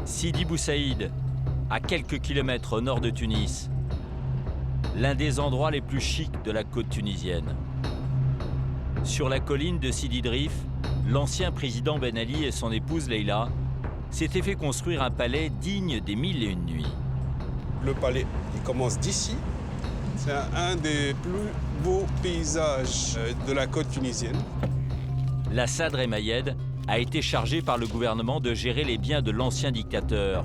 Sidi Bou Saïd, à quelques kilomètres au nord de Tunis, l'un des endroits les plus chics de la côte tunisienne. Sur la colline de Sidi Drif, l'ancien président Ben Ali et son épouse Leïla s'étaient fait construire un palais digne des Mille et une nuits. Le palais, il commence d'ici. C'est un des plus beaux paysages de la côte tunisienne. La Sadr El Mayed a été chargé par le gouvernement de gérer les biens de l'ancien dictateur,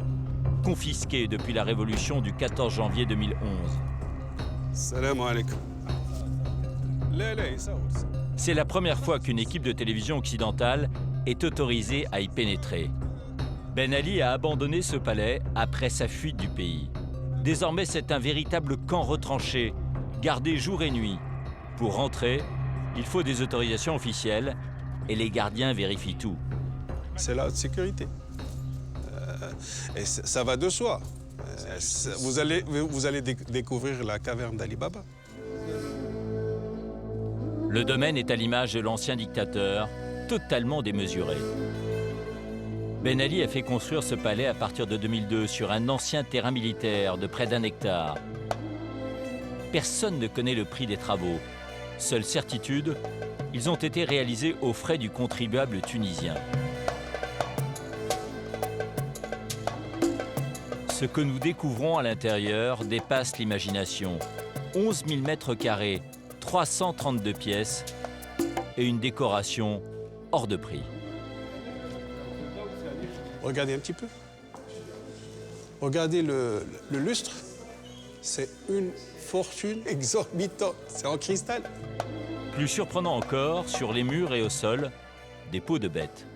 confisqués depuis la révolution du 14 janvier 2011. Salam alaikum. C'est la première fois qu'une équipe de télévision occidentale est autorisée à y pénétrer. Ben Ali a abandonné ce palais après sa fuite du pays. Désormais, c'est un véritable camp retranché, gardé jour et nuit. Pour rentrer, il faut des autorisations officielles et les gardiens vérifient tout. C'est la haute sécurité. Et ça va de soi. Vous allez découvrir la caverne d'Ali Baba. Le domaine est à l'image de l'ancien dictateur, totalement démesuré. Ben Ali a fait construire ce palais à partir de 2002 sur un ancien terrain militaire de près d'1 hectare. Personne ne connaît le prix des travaux. Seule certitude, ils ont été réalisés aux frais du contribuable tunisien. Ce que nous découvrons à l'intérieur dépasse l'imagination. 11 000 mètres carrés, 332 pièces et une décoration hors de prix. Regardez un petit peu. Regardez le lustre. C'est une fortune exorbitante. C'est en cristal. Plus surprenant encore, sur les murs et au sol, des peaux de bêtes.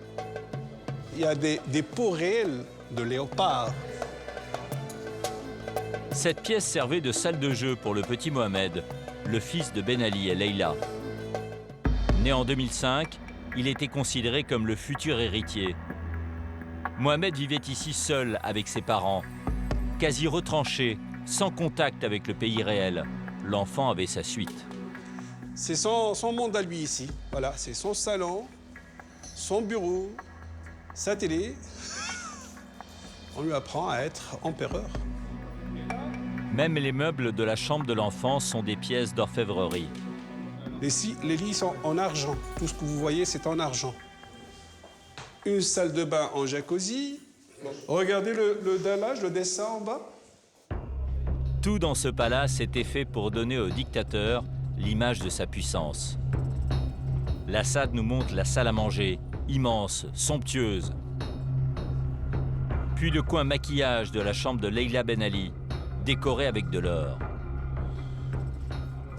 Il y a des peaux réelles de léopard. Cette pièce servait de salle de jeu pour le petit Mohamed, le fils de Ben Ali et Leïla. Né en 2005, il était considéré comme le futur héritier. Mohamed vivait ici seul avec ses parents, quasi retranché, sans contact avec le pays réel. L'enfant avait sa suite. C'est son monde à lui ici. Voilà, c'est son salon, son bureau, sa télé. On lui apprend à être empereur. Même les meubles de la chambre de l'enfant sont des pièces d'orfèvrerie. Les lits sont en argent. Tout ce que vous voyez, c'est en argent. Une salle de bain en jacuzzi. Regardez le dallage, le dessin en bas. Tout dans ce palace était fait pour donner au dictateur l'image de sa puissance. La Sadr nous montre la salle à manger, immense, somptueuse. Puis le coin maquillage de la chambre de Leïla Ben Ali, décorée avec de l'or.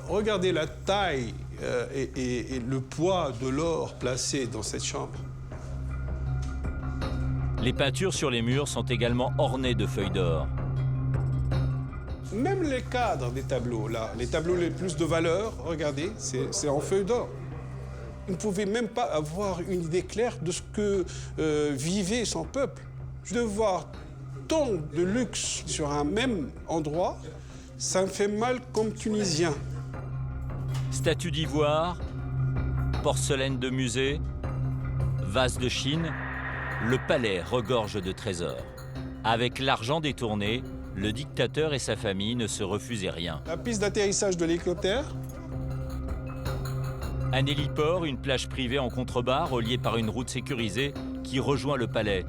Regardez la taille et le poids de l'or placé dans cette chambre. Les peintures sur les murs sont également ornées de feuilles d'or. Même les cadres des tableaux, là, les tableaux les plus de valeur, regardez, c'est en feuilles d'or. Vous ne pouvez même pas avoir une idée claire de ce que vivait son peuple. De voir tant de luxe sur un même endroit, ça me fait mal comme Tunisien. Statues d'ivoire, porcelaine de musée, vases de Chine, le palais regorge de trésors. Avec l'argent détourné, le dictateur et sa famille ne se refusaient rien. La piste d'atterrissage de l'hélicoptère. Un héliport, une plage privée en contrebas reliée par une route sécurisée qui rejoint le palais.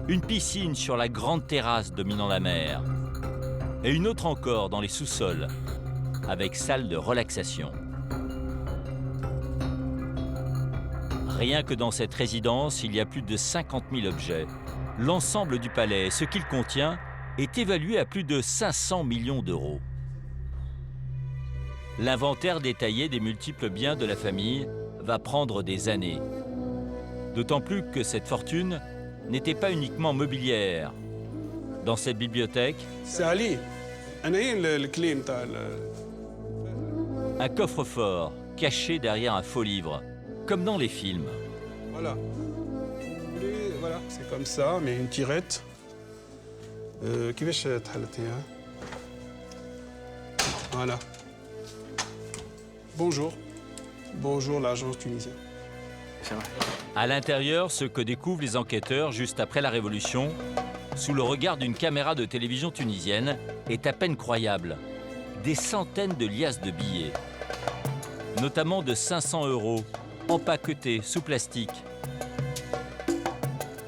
Une piscine sur la grande terrasse dominant la mer. Et une autre encore dans les sous-sols, avec salle de relaxation. Rien que dans cette résidence, il y a plus de 50 000 objets. L'ensemble du palais, ce qu'il contient, est évalué à plus de 500 millions d'euros. L'inventaire détaillé des multiples biens de la famille va prendre des années. D'autant plus que cette fortune n'était pas uniquement mobilière. Dans cette bibliothèque, c'est Ali. Un coffre-fort caché derrière un faux livre, comme dans les films. Voilà. Voilà, c'est comme ça, mais une tirette. Voilà. Bonjour. Bonjour, l'agence tunisienne. C'est vrai. À l'intérieur, ce que découvrent les enquêteurs juste après la Révolution, sous le regard d'une caméra de télévision tunisienne, est à peine croyable. Des centaines de liasses de billets, notamment de 500 €, empaquetés sous plastique.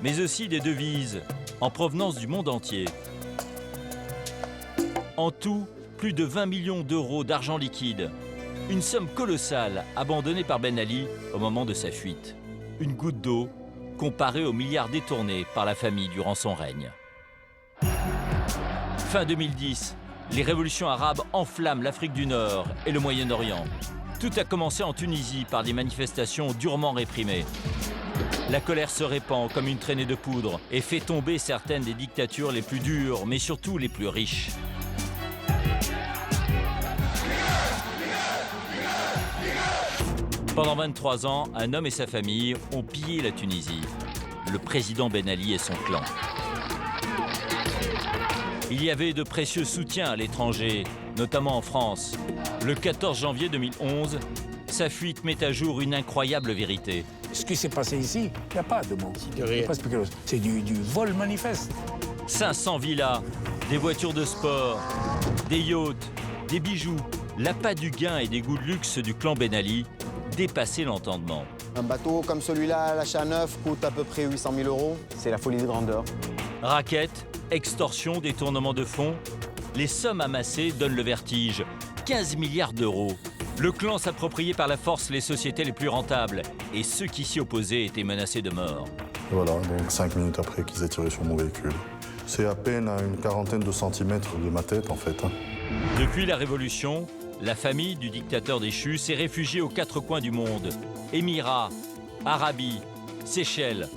Mais aussi des devises en provenance du monde entier. En tout, plus de 20 millions d'euros d'argent liquide. Une somme colossale abandonnée par Ben Ali au moment de sa fuite. Une goutte d'eau comparée aux milliards détournés par la famille durant son règne. Fin 2010, les révolutions arabes enflamment l'Afrique du Nord et le Moyen-Orient. Tout a commencé en Tunisie par des manifestations durement réprimées. La colère se répand comme une traînée de poudre et fait tomber certaines des dictatures les plus dures, mais surtout les plus riches. Pendant 23 ans, un homme et sa famille ont pillé la Tunisie. Le président Ben Ali et son clan. Il y avait de précieux soutiens à l'étranger, notamment en France. Le 14 janvier 2011, sa fuite met à jour une incroyable vérité. Ce qui s'est passé ici, il n'y a pas de mots. C'est du vol manifeste. 500 villas, des voitures de sport, des yachts, des bijoux, l'appât du gain et des goûts de luxe du clan Ben Ali dépassaient l'entendement. Un bateau comme celui-là, l'achat neuf, coûte à peu près 800 000 €. C'est la folie de grandeur. Raquettes, extorsion, détournement de fonds, les sommes amassées donnent le vertige. 15 milliards d'euros. Le clan s'appropriait par la force les sociétés les plus rentables et ceux qui s'y opposaient étaient menacés de mort. Et voilà, donc 5 minutes après qu'ils aient tiré sur mon véhicule. C'est à peine à une quarantaine de centimètres de ma tête, en fait. Depuis la Révolution, la famille du dictateur déchu s'est réfugiée aux quatre coins du monde. Émirats, Arabie, Seychelles,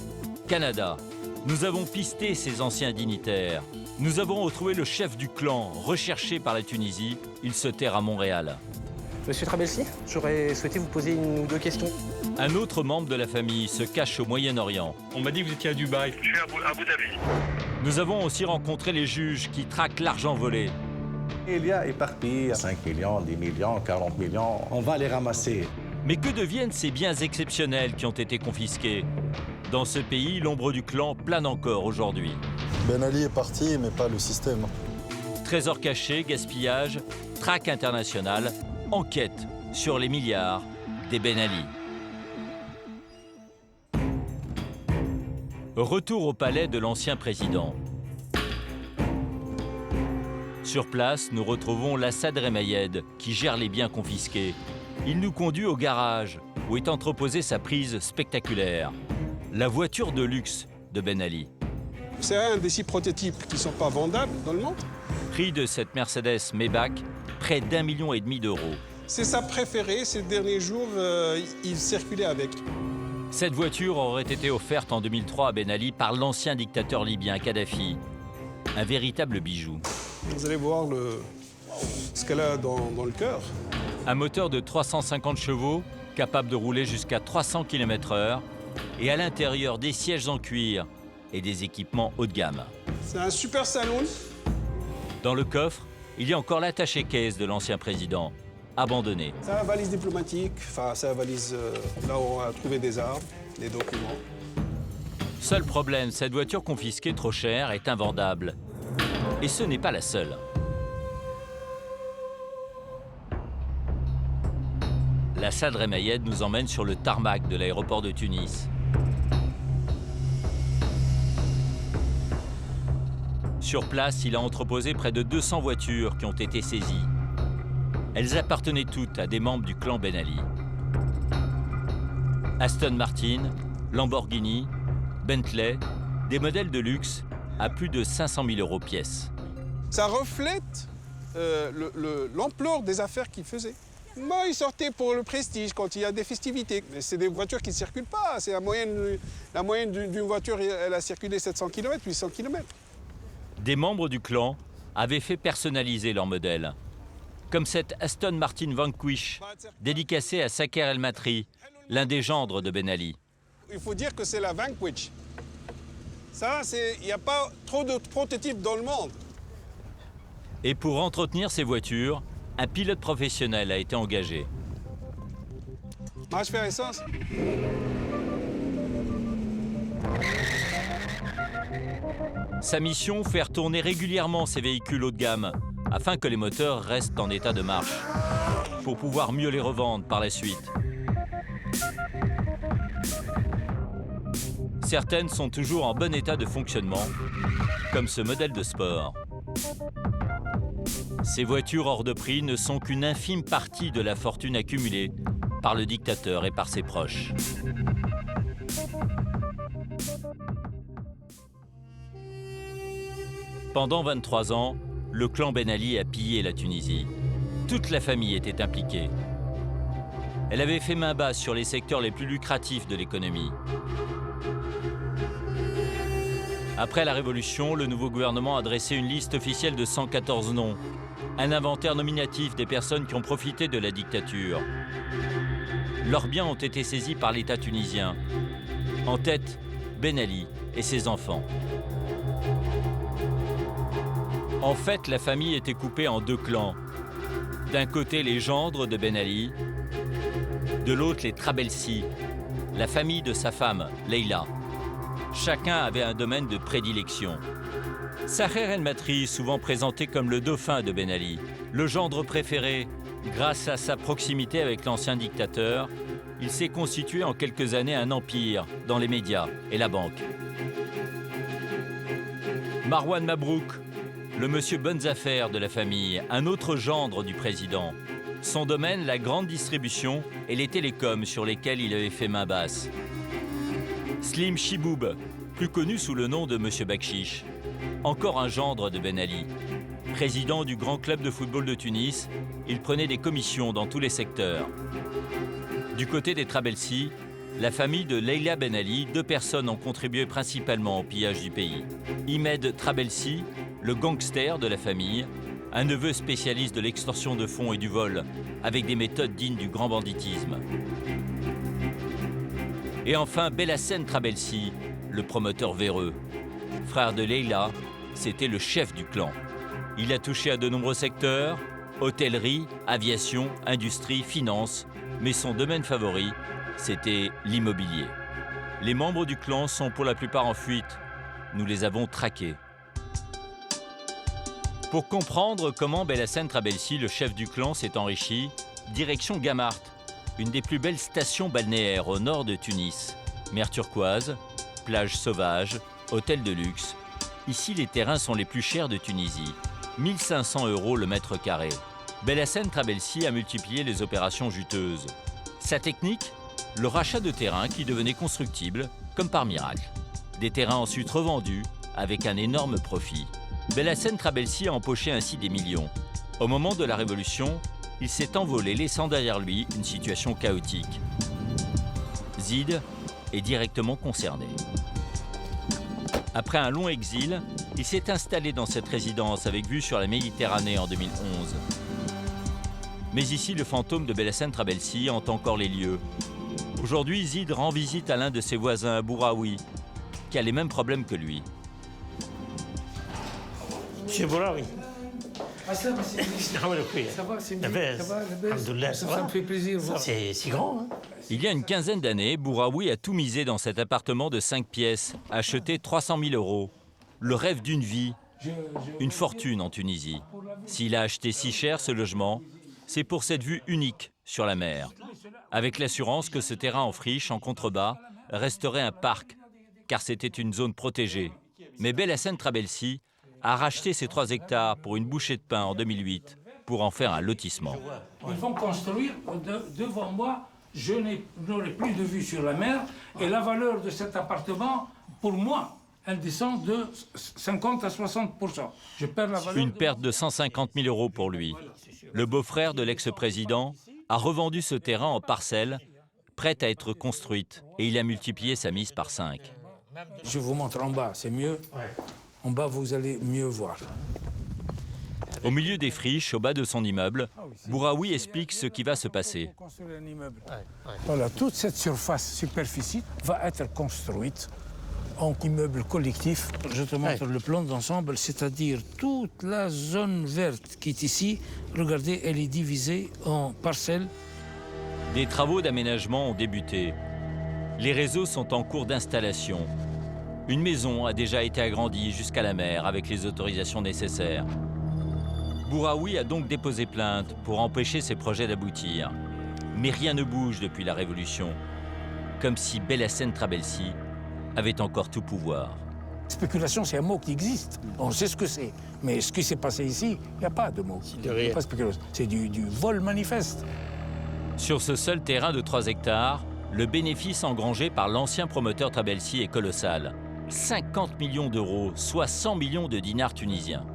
Canada. Nous avons pisté ces anciens dignitaires. Nous avons retrouvé le chef du clan, recherché par la Tunisie. Il se terre à Montréal. Monsieur Trabelsi, j'aurais souhaité vous poser une ou deux questions. Un autre membre de la famille se cache au Moyen-Orient. On m'a dit que vous étiez à Dubaï. Je suis à Abu Dhabi. Nous avons aussi rencontré les juges qui traquent l'argent volé. Il y a éparpillé 5 millions, 10 millions, 40 millions. On va les ramasser. Mais que deviennent ces biens exceptionnels qui ont été confisqués? Dans ce pays, l'ombre du clan plane encore aujourd'hui. Ben Ali est parti, mais pas le système. Trésors cachés, gaspillage, traque internationale, enquête sur les milliards des Ben Ali. Retour au palais de l'ancien président. Sur place, nous retrouvons Lassad Remayed, qui gère les biens confisqués. Il nous conduit au garage, où est entreposée sa prise spectaculaire. La voiture de luxe de Ben Ali. C'est un des 6 prototypes qui ne sont pas vendables dans le monde. Prix de cette Mercedes Maybach, près d'1,5 million d'euros. C'est sa préférée. Ces derniers jours, il circulait avec. Cette voiture aurait été offerte en 2003 à Ben Ali par l'ancien dictateur libyen Kadhafi. Un véritable bijou. Vous allez voir ce qu'elle a dans le cœur. Un moteur de 350 chevaux, capable de rouler jusqu'à 300 km/h, et à l'intérieur des sièges en cuir et des équipements haut de gamme. C'est un super salon. Dans le coffre, il y a encore l'attaché-caisse de l'ancien président, abandonné. C'est la valise diplomatique, enfin c'est la valise là où on a trouvé des armes, des documents. Seul problème, cette voiture confisquée trop chère est invendable. Et ce n'est pas la seule. Lassad Remayed nous emmène sur le tarmac de l'aéroport de Tunis. Sur place, il a entreposé près de 200 voitures qui ont été saisies. Elles appartenaient toutes à des membres du clan Ben Ali. Aston Martin, Lamborghini, Bentley, des modèles de luxe à plus de 500 000 € pièce. Ça reflète l'ampleur des affaires qu'il faisait. Moi, il sortait pour le prestige quand il y a des festivités. Mais c'est des voitures qui ne circulent pas. C'est la moyenne d'une voiture, elle a circulé 700 km, 800 km. Des membres du clan avaient fait personnaliser leur modèle. Comme cette Aston Martin Vanquish, dédicacée à Saker El-Matri, l'un des gendres de Ben Ali. Il faut dire que c'est la Vanquish. Ça, il n'y a pas trop de prototypes dans le monde. Et pour entretenir ces voitures, un pilote professionnel a été engagé. Marche faire essence. Sa mission, faire tourner régulièrement ses véhicules haut de gamme, afin que les moteurs restent en état de marche, pour pouvoir mieux les revendre par la suite. Certaines sont toujours en bon état de fonctionnement, comme ce modèle de sport. Ces voitures hors de prix ne sont qu'une infime partie de la fortune accumulée par le dictateur et par ses proches. Pendant 23 ans, le clan Ben Ali a pillé la Tunisie. Toute la famille était impliquée. Elle avait fait main basse sur les secteurs les plus lucratifs de l'économie. Après la Révolution, le nouveau gouvernement a dressé une liste officielle de 114 noms, un inventaire nominatif des personnes qui ont profité de la dictature. Leurs biens ont été saisis par l'État tunisien. En tête, Ben Ali et ses enfants. En fait, la famille était coupée en deux clans. D'un côté, les gendres de Ben Ali, de l'autre, les Trabelsi, la famille de sa femme, Leila. Chacun avait un domaine de prédilection. Saher El-Matri, souvent présenté comme le dauphin de Ben Ali, le gendre préféré, grâce à sa proximité avec l'ancien dictateur, il s'est constitué en quelques années un empire dans les médias et la banque. Marwan Mabrouk, le monsieur bonnes affaires de la famille, un autre gendre du président. Son domaine, la grande distribution et les télécoms sur lesquels il avait fait main basse. Slim Chiboub, plus connu sous le nom de monsieur Bakshish, encore un gendre de Ben Ali. Président du grand club de football de Tunis, il prenait des commissions dans tous les secteurs. Du côté des Trabelsi, la famille de Leila Ben Ali, deux personnes ont contribué principalement au pillage du pays. Imed Trabelsi, le gangster de la famille, un neveu spécialiste de l'extorsion de fonds et du vol, avec des méthodes dignes du grand banditisme. Et enfin, Belhassen Trabelsi, le promoteur véreux. Frère de Leila, c'était le chef du clan. Il a touché à de nombreux secteurs, hôtellerie, aviation, industrie, finance, mais son domaine favori, c'était l'immobilier. Les membres du clan sont pour la plupart en fuite. Nous les avons traqués. Pour comprendre comment Belhassen Trabelsi, le chef du clan, s'est enrichi, direction Gamart, une des plus belles stations balnéaires au nord de Tunis. Mer turquoise, plages sauvages, hôtels de luxe. Ici, les terrains sont les plus chers de Tunisie. 1 500 € le mètre carré. Belhassen Trabelsi a multiplié les opérations juteuses. Sa technique, le rachat de terrains qui devenaient constructibles, comme par miracle. Des terrains ensuite revendus, avec un énorme profit. Belhassen Trabelsi a empoché ainsi des millions. Au moment de la Révolution, il s'est envolé, laissant derrière lui une situation chaotique. Zid est directement concerné. Après un long exil, il s'est installé dans cette résidence avec vue sur la Méditerranée en 2011. Mais ici, le fantôme de Belhassen Trabelsi hante encore les lieux. Aujourd'hui, Zid rend visite à l'un de ses voisins, Bouraoui, qui a les mêmes problèmes que lui. Monsieur Bouraoui. Ça va, c'est bien. Ça me fait plaisir. C'est si grand, hein? Il y a une quinzaine d'années, Bouraoui a tout misé dans cet appartement de 5 pièces, acheté 300 000 €. Le rêve d'une vie, une fortune en Tunisie. S'il a acheté si cher ce logement, c'est pour cette vue unique sur la mer. Avec l'assurance que ce terrain en friche, en contrebas, resterait un parc, car c'était une zone protégée. Mais Belhassen Trabelsi a racheté ces 3 hectares pour une bouchée de pain en 2008, pour en faire un lotissement. Ils vont construire devant moi, je n'aurai plus de vue sur la mer, et la valeur de cet appartement, pour moi, elle descend de 50 à 60%. Je perds la valeur. Une perte de 150 000 € pour lui. Le beau-frère de l'ex-président a revendu ce terrain en parcelles, prête à être construite, et il a multiplié sa mise par 5. Je vous montre en bas, c'est mieux. En bas, vous allez mieux voir. Au milieu des friches, au bas de son immeuble, Bouraoui explique ce qui va se passer. Voilà, toute cette superficie va être construite en immeuble collectif. Je te montre le plan d'ensemble, c'est-à-dire toute la zone verte qui est ici. Regardez, elle est divisée en parcelles. Des travaux d'aménagement ont débuté. Les réseaux sont en cours d'installation. Une maison a déjà été agrandie jusqu'à la mer avec les autorisations nécessaires. Bouraoui a donc déposé plainte pour empêcher ses projets d'aboutir. Mais rien ne bouge depuis la Révolution, comme si Belhacem Trabelsi avait encore tout pouvoir. Spéculation, c'est un mot qui existe. On sait ce que c'est. Mais ce qui s'est passé ici, il n'y a pas de mot. C'est pas spéculation. C'est du vol manifeste. Sur ce seul terrain de 3 hectares, le bénéfice engrangé par l'ancien promoteur Trabelsi est colossal. 50 millions d'euros, soit 100 millions de dinars tunisiens.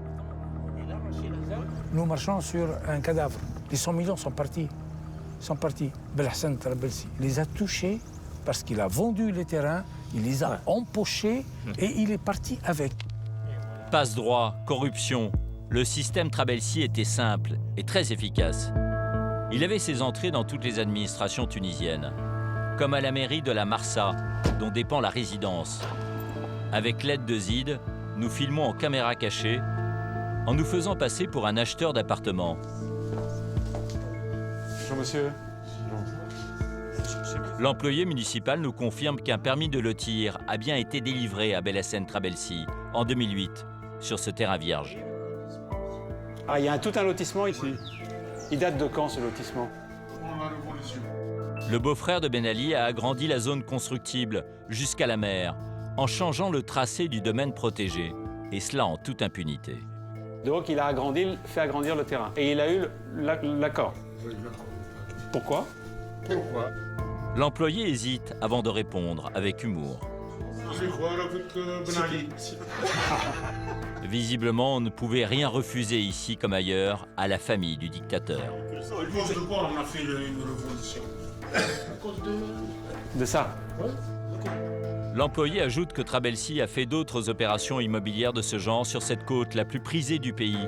Nous marchons sur un cadavre. Les 100 millions sont partis. Belhacem Trabelsi les a touchés parce qu'il a vendu les terrains, il les a empochés et il est parti avec. Passe-droit, corruption, le système Trabelsi était simple et très efficace. Il avait ses entrées dans toutes les administrations tunisiennes, comme à la mairie de la Marsa, dont dépend la résidence. Avec l'aide de Zid, nous filmons en caméra cachée, en nous faisant passer pour un acheteur d'appartements. Bonjour monsieur. L'employé municipal nous confirme qu'un permis de lotir a bien été délivré à Belhacem Trabelsi en 2008, sur ce terrain vierge. Ah, il y a tout un lotissement ici. Il date de quand ce lotissement? Le beau-frère de Ben Ali a agrandi la zone constructible jusqu'à la mer, en changeant le tracé du domaine protégé, et cela en toute impunité. Donc il a fait agrandir le terrain. Et il a eu l'accord. Pourquoi? L'employé hésite avant de répondre avec humour. Visiblement, on ne pouvait rien refuser ici comme ailleurs à la famille du dictateur. À cause de quoi on a fait une révolution? À cause de ça? L'employé ajoute que Trabelsi a fait d'autres opérations immobilières de ce genre sur cette côte la plus prisée du pays,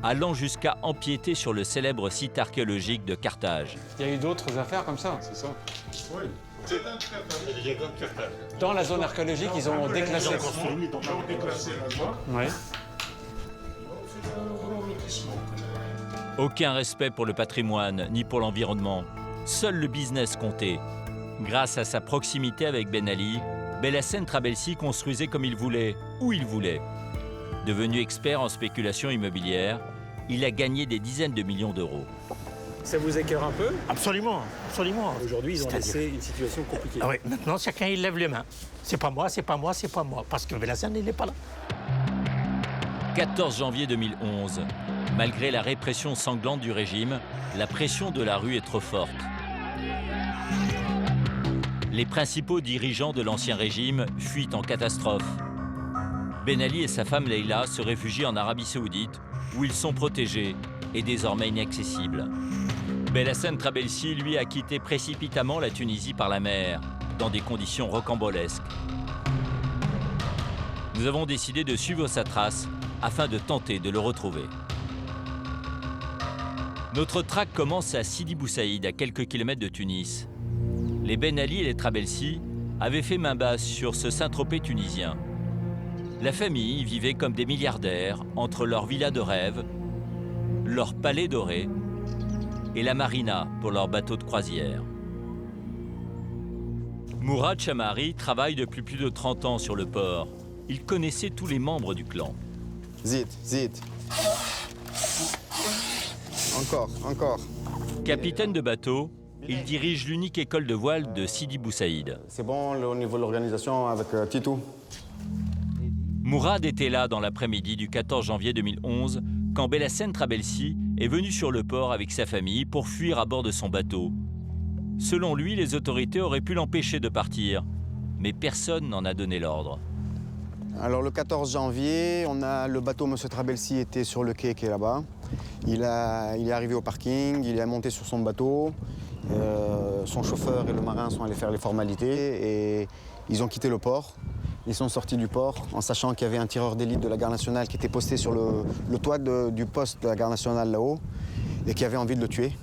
allant jusqu'à empiéter sur le célèbre site archéologique de Carthage. Il y a eu d'autres affaires comme ça? C'est ça. Oui. Dans la zone archéologique, ils ont déclassé. Ils ont déclassé la zone. Ouais. Aucun respect pour le patrimoine ni pour l'environnement. Seul le business comptait. Grâce à sa proximité avec Ben Ali, Belhacem Trabelsi construisait comme il voulait, où il voulait. Devenu expert en spéculation immobilière, il a gagné des dizaines de millions d'euros. Ça vous écœure un peu? Absolument, absolument. Aujourd'hui, ils ont laissé une situation compliquée. Ah oui, maintenant, chacun, il lève les mains. C'est pas moi, c'est pas moi, c'est pas moi. Parce que Belhacem, il n'est pas là. 14 janvier 2011. Malgré la répression sanglante du régime, la pression de la rue est trop forte. Les principaux dirigeants de l'ancien régime fuient en catastrophe. Ben Ali et sa femme Leila se réfugient en Arabie Saoudite, où ils sont protégés et désormais inaccessibles. Belhacem Trabelsi, lui, a quitté précipitamment la Tunisie par la mer, dans des conditions rocambolesques. Nous avons décidé de suivre sa trace afin de tenter de le retrouver. Notre traque commence à Sidi Bou Saïd, à quelques kilomètres de Tunis. Les Ben Ali et les Trabelsi avaient fait main basse sur ce Saint-Tropez tunisien. La famille vivait comme des milliardaires entre leur villa de rêve, leur palais doré et la marina pour leur bateau de croisière. Mourad Chamari travaille depuis plus de 30 ans sur le port. Il connaissait tous les membres du clan. Zid. Encore. Capitaine de bateau, il dirige l'unique école de voile de Sidi Bou Saïd. C'est bon au niveau de l'organisation avec Titou? Mourad était là dans l'après-midi du 14 janvier 2011 quand Belhacem Trabelsi est venu sur le port avec sa famille pour fuir à bord de son bateau. Selon lui, les autorités auraient pu l'empêcher de partir, mais personne n'en a donné l'ordre. Alors le 14 janvier, le bateau M. Trabelsi était sur le quai qui est là-bas. Il est arrivé au parking, il est monté sur son bateau. Son chauffeur et le marin sont allés faire les formalités et ils ont quitté le port. Ils sont sortis du port en sachant qu'il y avait un tireur d'élite de la garde nationale qui était posté sur le toit du poste de la garde nationale là-haut et qui avait envie de le tuer,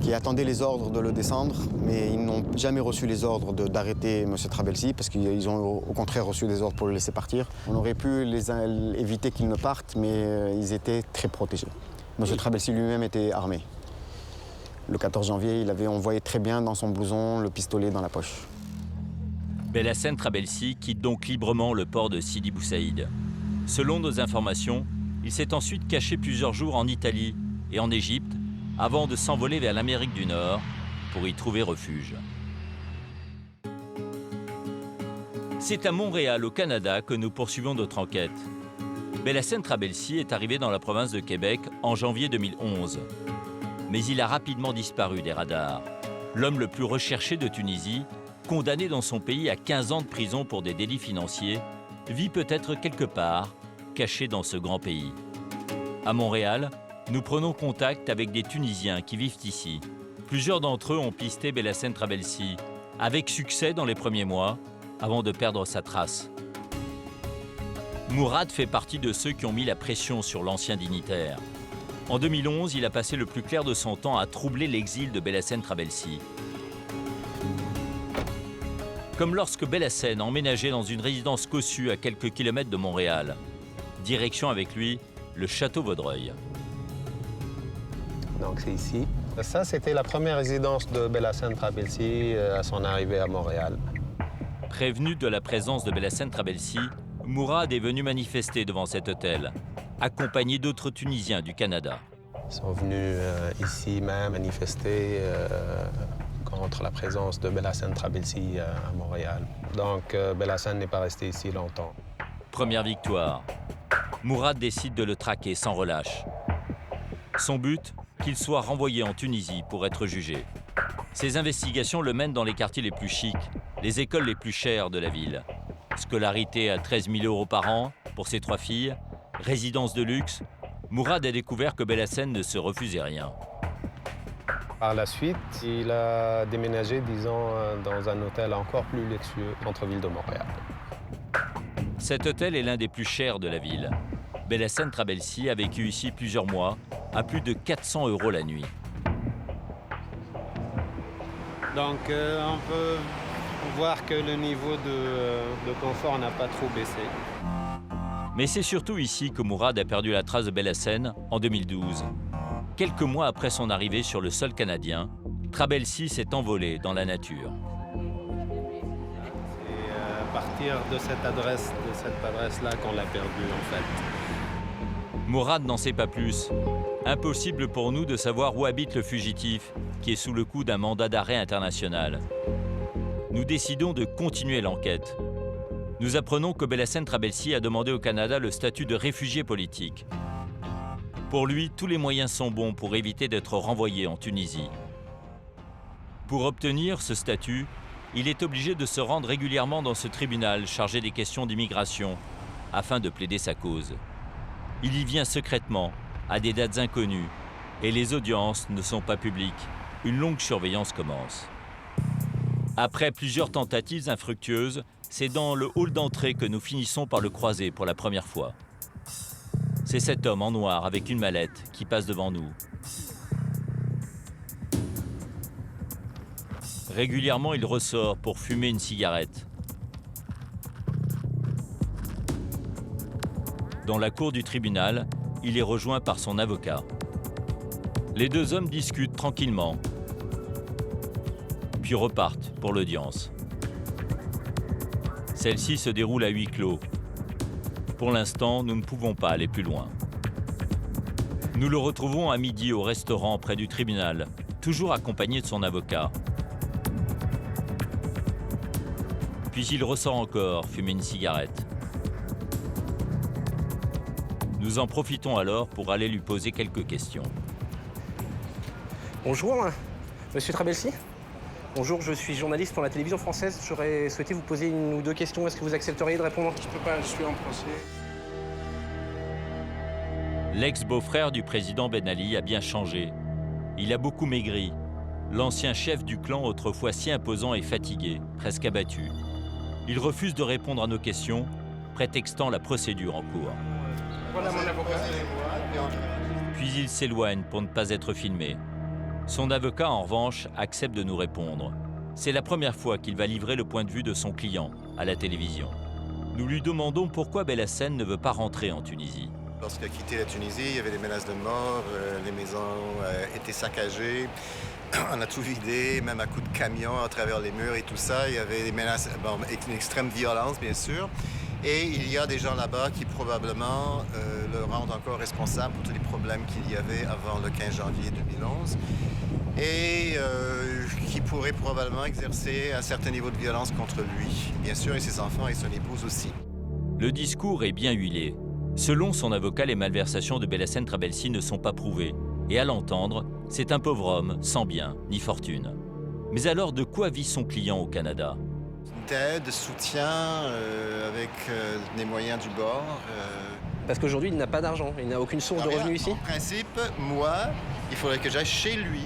qui attendait les ordres de le descendre, mais ils n'ont jamais reçu les ordres d'arrêter M. Trabelsi parce qu'ils ont au contraire reçu des ordres pour le laisser partir. On aurait pu éviter qu'ils ne partent, mais ils étaient très protégés. M. Trabelsi lui-même était armé. Le 14 janvier, on voyait très bien dans son blouson le pistolet dans la poche. Belhacem Trabelsi quitte donc librement le port de Sidi Bou Saïd. Selon nos informations, il s'est ensuite caché plusieurs jours en Italie et en Égypte avant de s'envoler vers l'Amérique du Nord pour y trouver refuge. C'est à Montréal, au Canada, que nous poursuivons notre enquête. Belhacem Trabelsi est arrivé dans la province de Québec en janvier 2011. Mais il a rapidement disparu des radars. L'homme le plus recherché de Tunisie, condamné dans son pays à 15 ans de prison pour des délits financiers, vit peut-être quelque part, caché dans ce grand pays. À Montréal, nous prenons contact avec des Tunisiens qui vivent ici. Plusieurs d'entre eux ont pisté Belhacem Trabelsi, avec succès dans les premiers mois, avant de perdre sa trace. Mourad fait partie de ceux qui ont mis la pression sur l'ancien dignitaire. En 2011, il a passé le plus clair de son temps à troubler l'exil de Belhacem Trabelsi. Comme lorsque Belhacem emménageait dans une résidence cossue à quelques kilomètres de Montréal. Direction avec lui, le château Vaudreuil. Donc c'est ici. Ça, c'était la première résidence de Belhacem Trabelsi à son arrivée à Montréal. Prévenu de la présence de Belhacem Trabelsi, Mourad est venu manifester devant cet hôtel, accompagné d'autres Tunisiens du Canada. Ils sont venus ici même manifester contre la présence de Belhacem Trabelsi à Montréal. Donc Belhacem n'est pas resté ici longtemps. Première victoire. Mourad décide de le traquer sans relâche. Son but, qu'il soit renvoyé en Tunisie pour être jugé. Ses investigations le mènent dans les quartiers les plus chics, les écoles les plus chères de la ville. Scolarité à 13 000 € par an pour ses 3 filles, résidence de luxe, Mourad a découvert que Belhacem ne se refusait rien. Par la suite, il a déménagé, disons, dans un hôtel encore plus luxueux, centre-ville de Montréal. Cet hôtel est l'un des plus chers de la ville. Belhacem Trabelsi a vécu ici plusieurs mois, à plus de 400 € la nuit. Donc on peut voir que le niveau de confort n'a pas trop baissé. Mais c'est surtout ici que Mourad a perdu la trace de Belhacem en 2012. Quelques mois après son arrivée sur le sol canadien, Trabelsi s'est envolé dans la nature. C'est à partir de cette adresse-là qu'on l'a perdu en fait. Mourad n'en sait pas plus. Impossible pour nous de savoir où habite le fugitif, qui est sous le coup d'un mandat d'arrêt international. Nous décidons de continuer l'enquête. Nous apprenons que Belhacem Trabelsi a demandé au Canada le statut de réfugié politique. Pour lui, tous les moyens sont bons pour éviter d'être renvoyé en Tunisie. Pour obtenir ce statut, il est obligé de se rendre régulièrement dans ce tribunal chargé des questions d'immigration afin de plaider sa cause. Il y vient secrètement, à des dates inconnues, et les audiences ne sont pas publiques. Une longue surveillance commence. Après plusieurs tentatives infructueuses, c'est dans le hall d'entrée que nous finissons par le croiser pour la première fois. C'est cet homme en noir avec une mallette qui passe devant nous. Régulièrement, il ressort pour fumer une cigarette. Dans la cour du tribunal, il est rejoint par son avocat. Les deux hommes discutent tranquillement, puis repartent pour l'audience. Celle-ci se déroule à huis clos. Pour l'instant, nous ne pouvons pas aller plus loin. Nous le retrouvons à midi au restaurant près du tribunal, toujours accompagné de son avocat. Puis il ressort encore, fumer une cigarette. Nous en profitons alors pour aller lui poser quelques questions. Bonjour, monsieur Trabelsi. Bonjour, je suis journaliste pour la télévision française. J'aurais souhaité vous poser une ou deux questions. Est-ce que vous accepteriez de répondre? Je peux pas, je suis en procès. L'ex-beau-frère du président Ben Ali a bien changé. Il a beaucoup maigri. L'ancien chef du clan, autrefois si imposant, est fatigué, presque abattu. Il refuse de répondre à nos questions, prétextant la procédure en cours. Voilà mon avocat. Puis il s'éloigne pour ne pas être filmé. Son avocat, en revanche, accepte de nous répondre. C'est la première fois qu'il va livrer le point de vue de son client à la télévision. Nous lui demandons pourquoi Belhacem ne veut pas rentrer en Tunisie. Lorsqu'il a quitté la Tunisie, il y avait des menaces de mort, les maisons étaient saccagées. On a tout vidé, même à coups de camion à travers les murs et tout ça. Il y avait des menaces, une extrême violence, bien sûr. Et il y a des gens là-bas qui probablement le rendent encore responsable pour tous les problèmes qu'il y avait avant le 15 janvier 2011. Et qui pourrait probablement exercer un certain niveau de violence contre lui, bien sûr, et ses enfants et son épouse aussi. Le discours est bien huilé. Selon son avocat, les malversations de Belhacène Trabelsi ne sont pas prouvées. Et à l'entendre, c'est un pauvre homme sans bien ni fortune. Mais alors, de quoi vit son client au Canada? D'aide, de soutien, avec des moyens du bord. Parce qu'aujourd'hui, il n'a pas d'argent, il n'a aucune source de revenus ici? En principe, moi, il faudrait que j'aille chez lui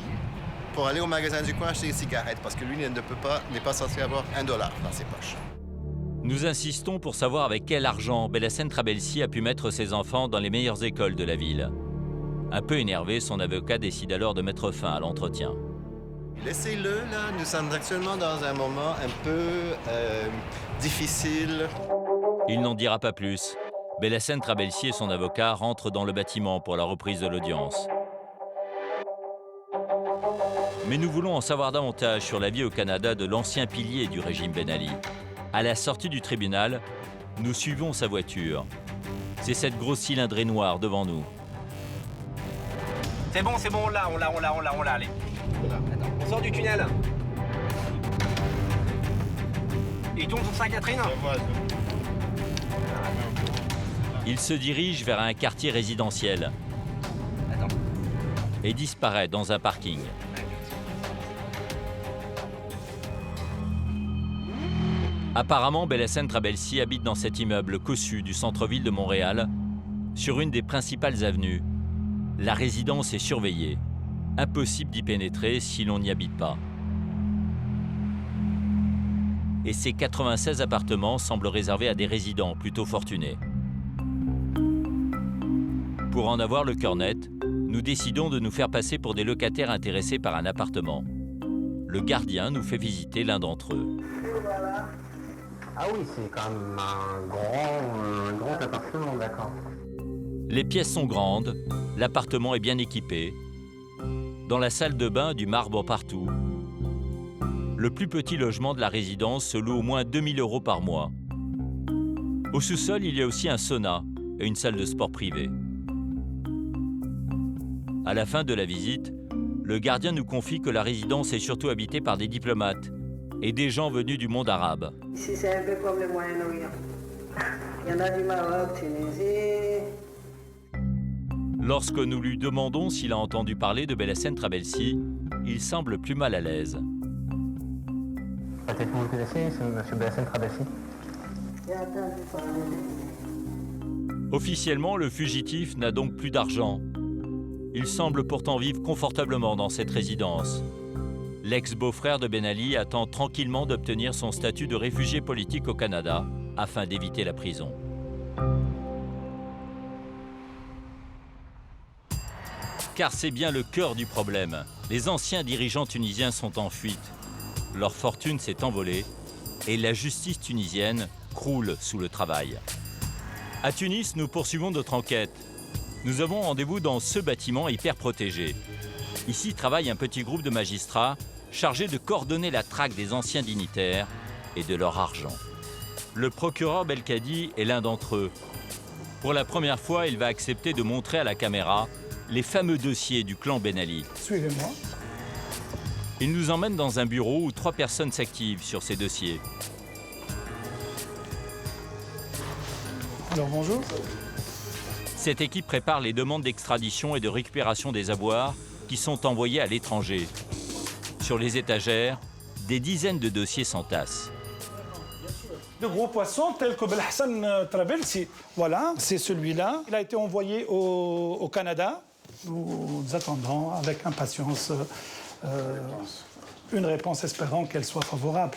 pour aller au magasin du coin acheter des cigarettes, parce que lui n'est pas censé avoir $1 dans ses poches. Nous insistons pour savoir avec quel argent Belhacène Trabelsi a pu mettre ses enfants dans les meilleures écoles de la ville. Un peu énervé, son avocat décide alors de mettre fin à l'entretien. Laissez-le, là. Nous sommes actuellement dans un moment un peu difficile. Il n'en dira pas plus. Belhacène Trabelsi et son avocat rentrent dans le bâtiment pour la reprise de l'audience. Mais nous voulons en savoir davantage sur la vie au Canada de l'ancien pilier du régime Ben Ali. À la sortie du tribunal, nous suivons sa voiture. C'est cette grosse cylindrée noire devant nous. C'est bon, on l'a, allez. Attends, on sort du tunnel. Il tourne sur Sainte-Catherine. Il se dirige vers un quartier résidentiel et disparaît dans un parking. Apparemment, Belhacène Trabelsi habite dans cet immeuble cossu du centre-ville de Montréal, sur une des principales avenues. La résidence est surveillée. Impossible d'y pénétrer si l'on n'y habite pas. Et ces 96 appartements semblent réservés à des résidents plutôt fortunés. Pour en avoir le cœur net, nous décidons de nous faire passer pour des locataires intéressés par un appartement. Le gardien nous fait visiter l'un d'entre eux. Ah oui, c'est quand même un grand appartement, d'accord. Les pièces sont grandes, l'appartement est bien équipé. Dans la salle de bain, du marbre partout. Le plus petit logement de la résidence se loue au moins 2000 € par mois. Au sous-sol, il y a aussi un sauna et une salle de sport privée. À la fin de la visite, le gardien nous confie que la résidence est surtout habitée par des diplomates et des gens venus du monde arabe. Ici, c'est un peu comme le Moyen-Orient. Il y en a du Maroc, Tunisie. Lorsque nous lui demandons s'il a entendu parler de Belhacène Trabelsi, il semble plus mal à l'aise. Peut-être que vous le connaissez, c'est M. Belhacène Trabelsi. J'ai entendu parler. Officiellement, le fugitif n'a donc plus d'argent. Il semble pourtant vivre confortablement dans cette résidence. L'ex-beau-frère de Ben Ali attend tranquillement d'obtenir son statut de réfugié politique au Canada afin d'éviter la prison. Car c'est bien le cœur du problème. Les anciens dirigeants tunisiens sont en fuite. Leur fortune s'est envolée et la justice tunisienne croule sous le travail. À Tunis, nous poursuivons notre enquête. Nous avons rendez-vous dans ce bâtiment hyper protégé. Ici travaille un petit groupe de magistrats chargés de coordonner la traque des anciens dignitaires et de leur argent. Le procureur Belkadi est l'un d'entre eux. Pour la première fois, il va accepter de montrer à la caméra les fameux dossiers du clan Ben Ali. Suivez-moi. Il nous emmène dans un bureau où 3 personnes s'activent sur ces dossiers. Alors bonjour. Cette équipe prépare les demandes d'extradition et de récupération des avoirs qui sont envoyés à l'étranger. Sur les étagères, des dizaines de dossiers s'entassent. De gros poissons tels que Belhacène Trabelsi, voilà, c'est celui-là. Il a été envoyé au Canada. Nous attendons avec impatience une réponse, espérant qu'elle soit favorable.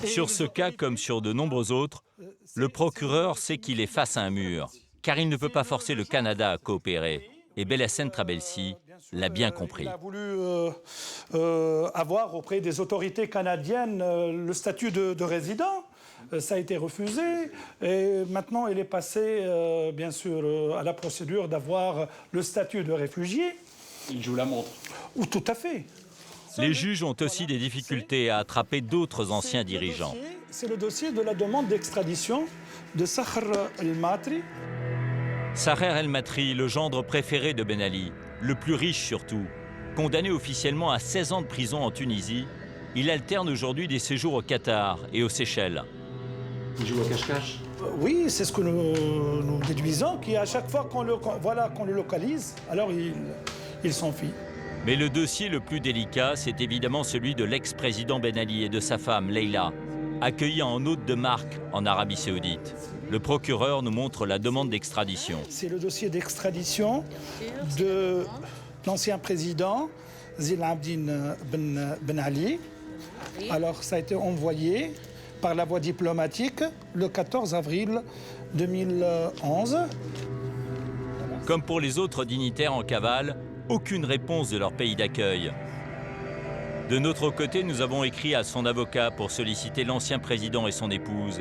Sur ce cas, comme sur de nombreux autres, le procureur sait qu'il est face à un mur, car il ne peut pas forcer le Canada à coopérer. Et Belhacène Trabelsi l'a bien compris. Il a voulu avoir auprès des autorités canadiennes le statut de résident. Ça a été refusé et maintenant il est passé, bien sûr, à la procédure d'avoir le statut de réfugié. Il joue la montre. Ou tout à fait. Les juges ont aussi des difficultés à attraper d'autres anciens dirigeants. C'est le dossier de la demande d'extradition de Saher El-Matri. Saher El-Matri, le gendre préféré de Ben Ali, le plus riche surtout, condamné officiellement à 16 ans de prison en Tunisie, il alterne aujourd'hui des séjours au Qatar et aux Seychelles. Il joue à cache-cache? Oui, c'est ce que nous déduisons, qu'à chaque fois qu'on le localise, alors il s'enfuit. Mais le dossier le plus délicat, c'est évidemment celui de l'ex-président Ben Ali et de sa femme, Leila, accueillis en hôte de marque en Arabie Saoudite. Le procureur nous montre la demande d'extradition. C'est le dossier d'extradition de l'ancien président Zine Abidine Ben Ali. Alors, ça a été envoyé par la voie diplomatique le 14 avril 2011. Comme pour les autres dignitaires en cavale, aucune réponse de leur pays d'accueil. De notre côté, nous avons écrit à son avocat pour solliciter l'ancien président et son épouse,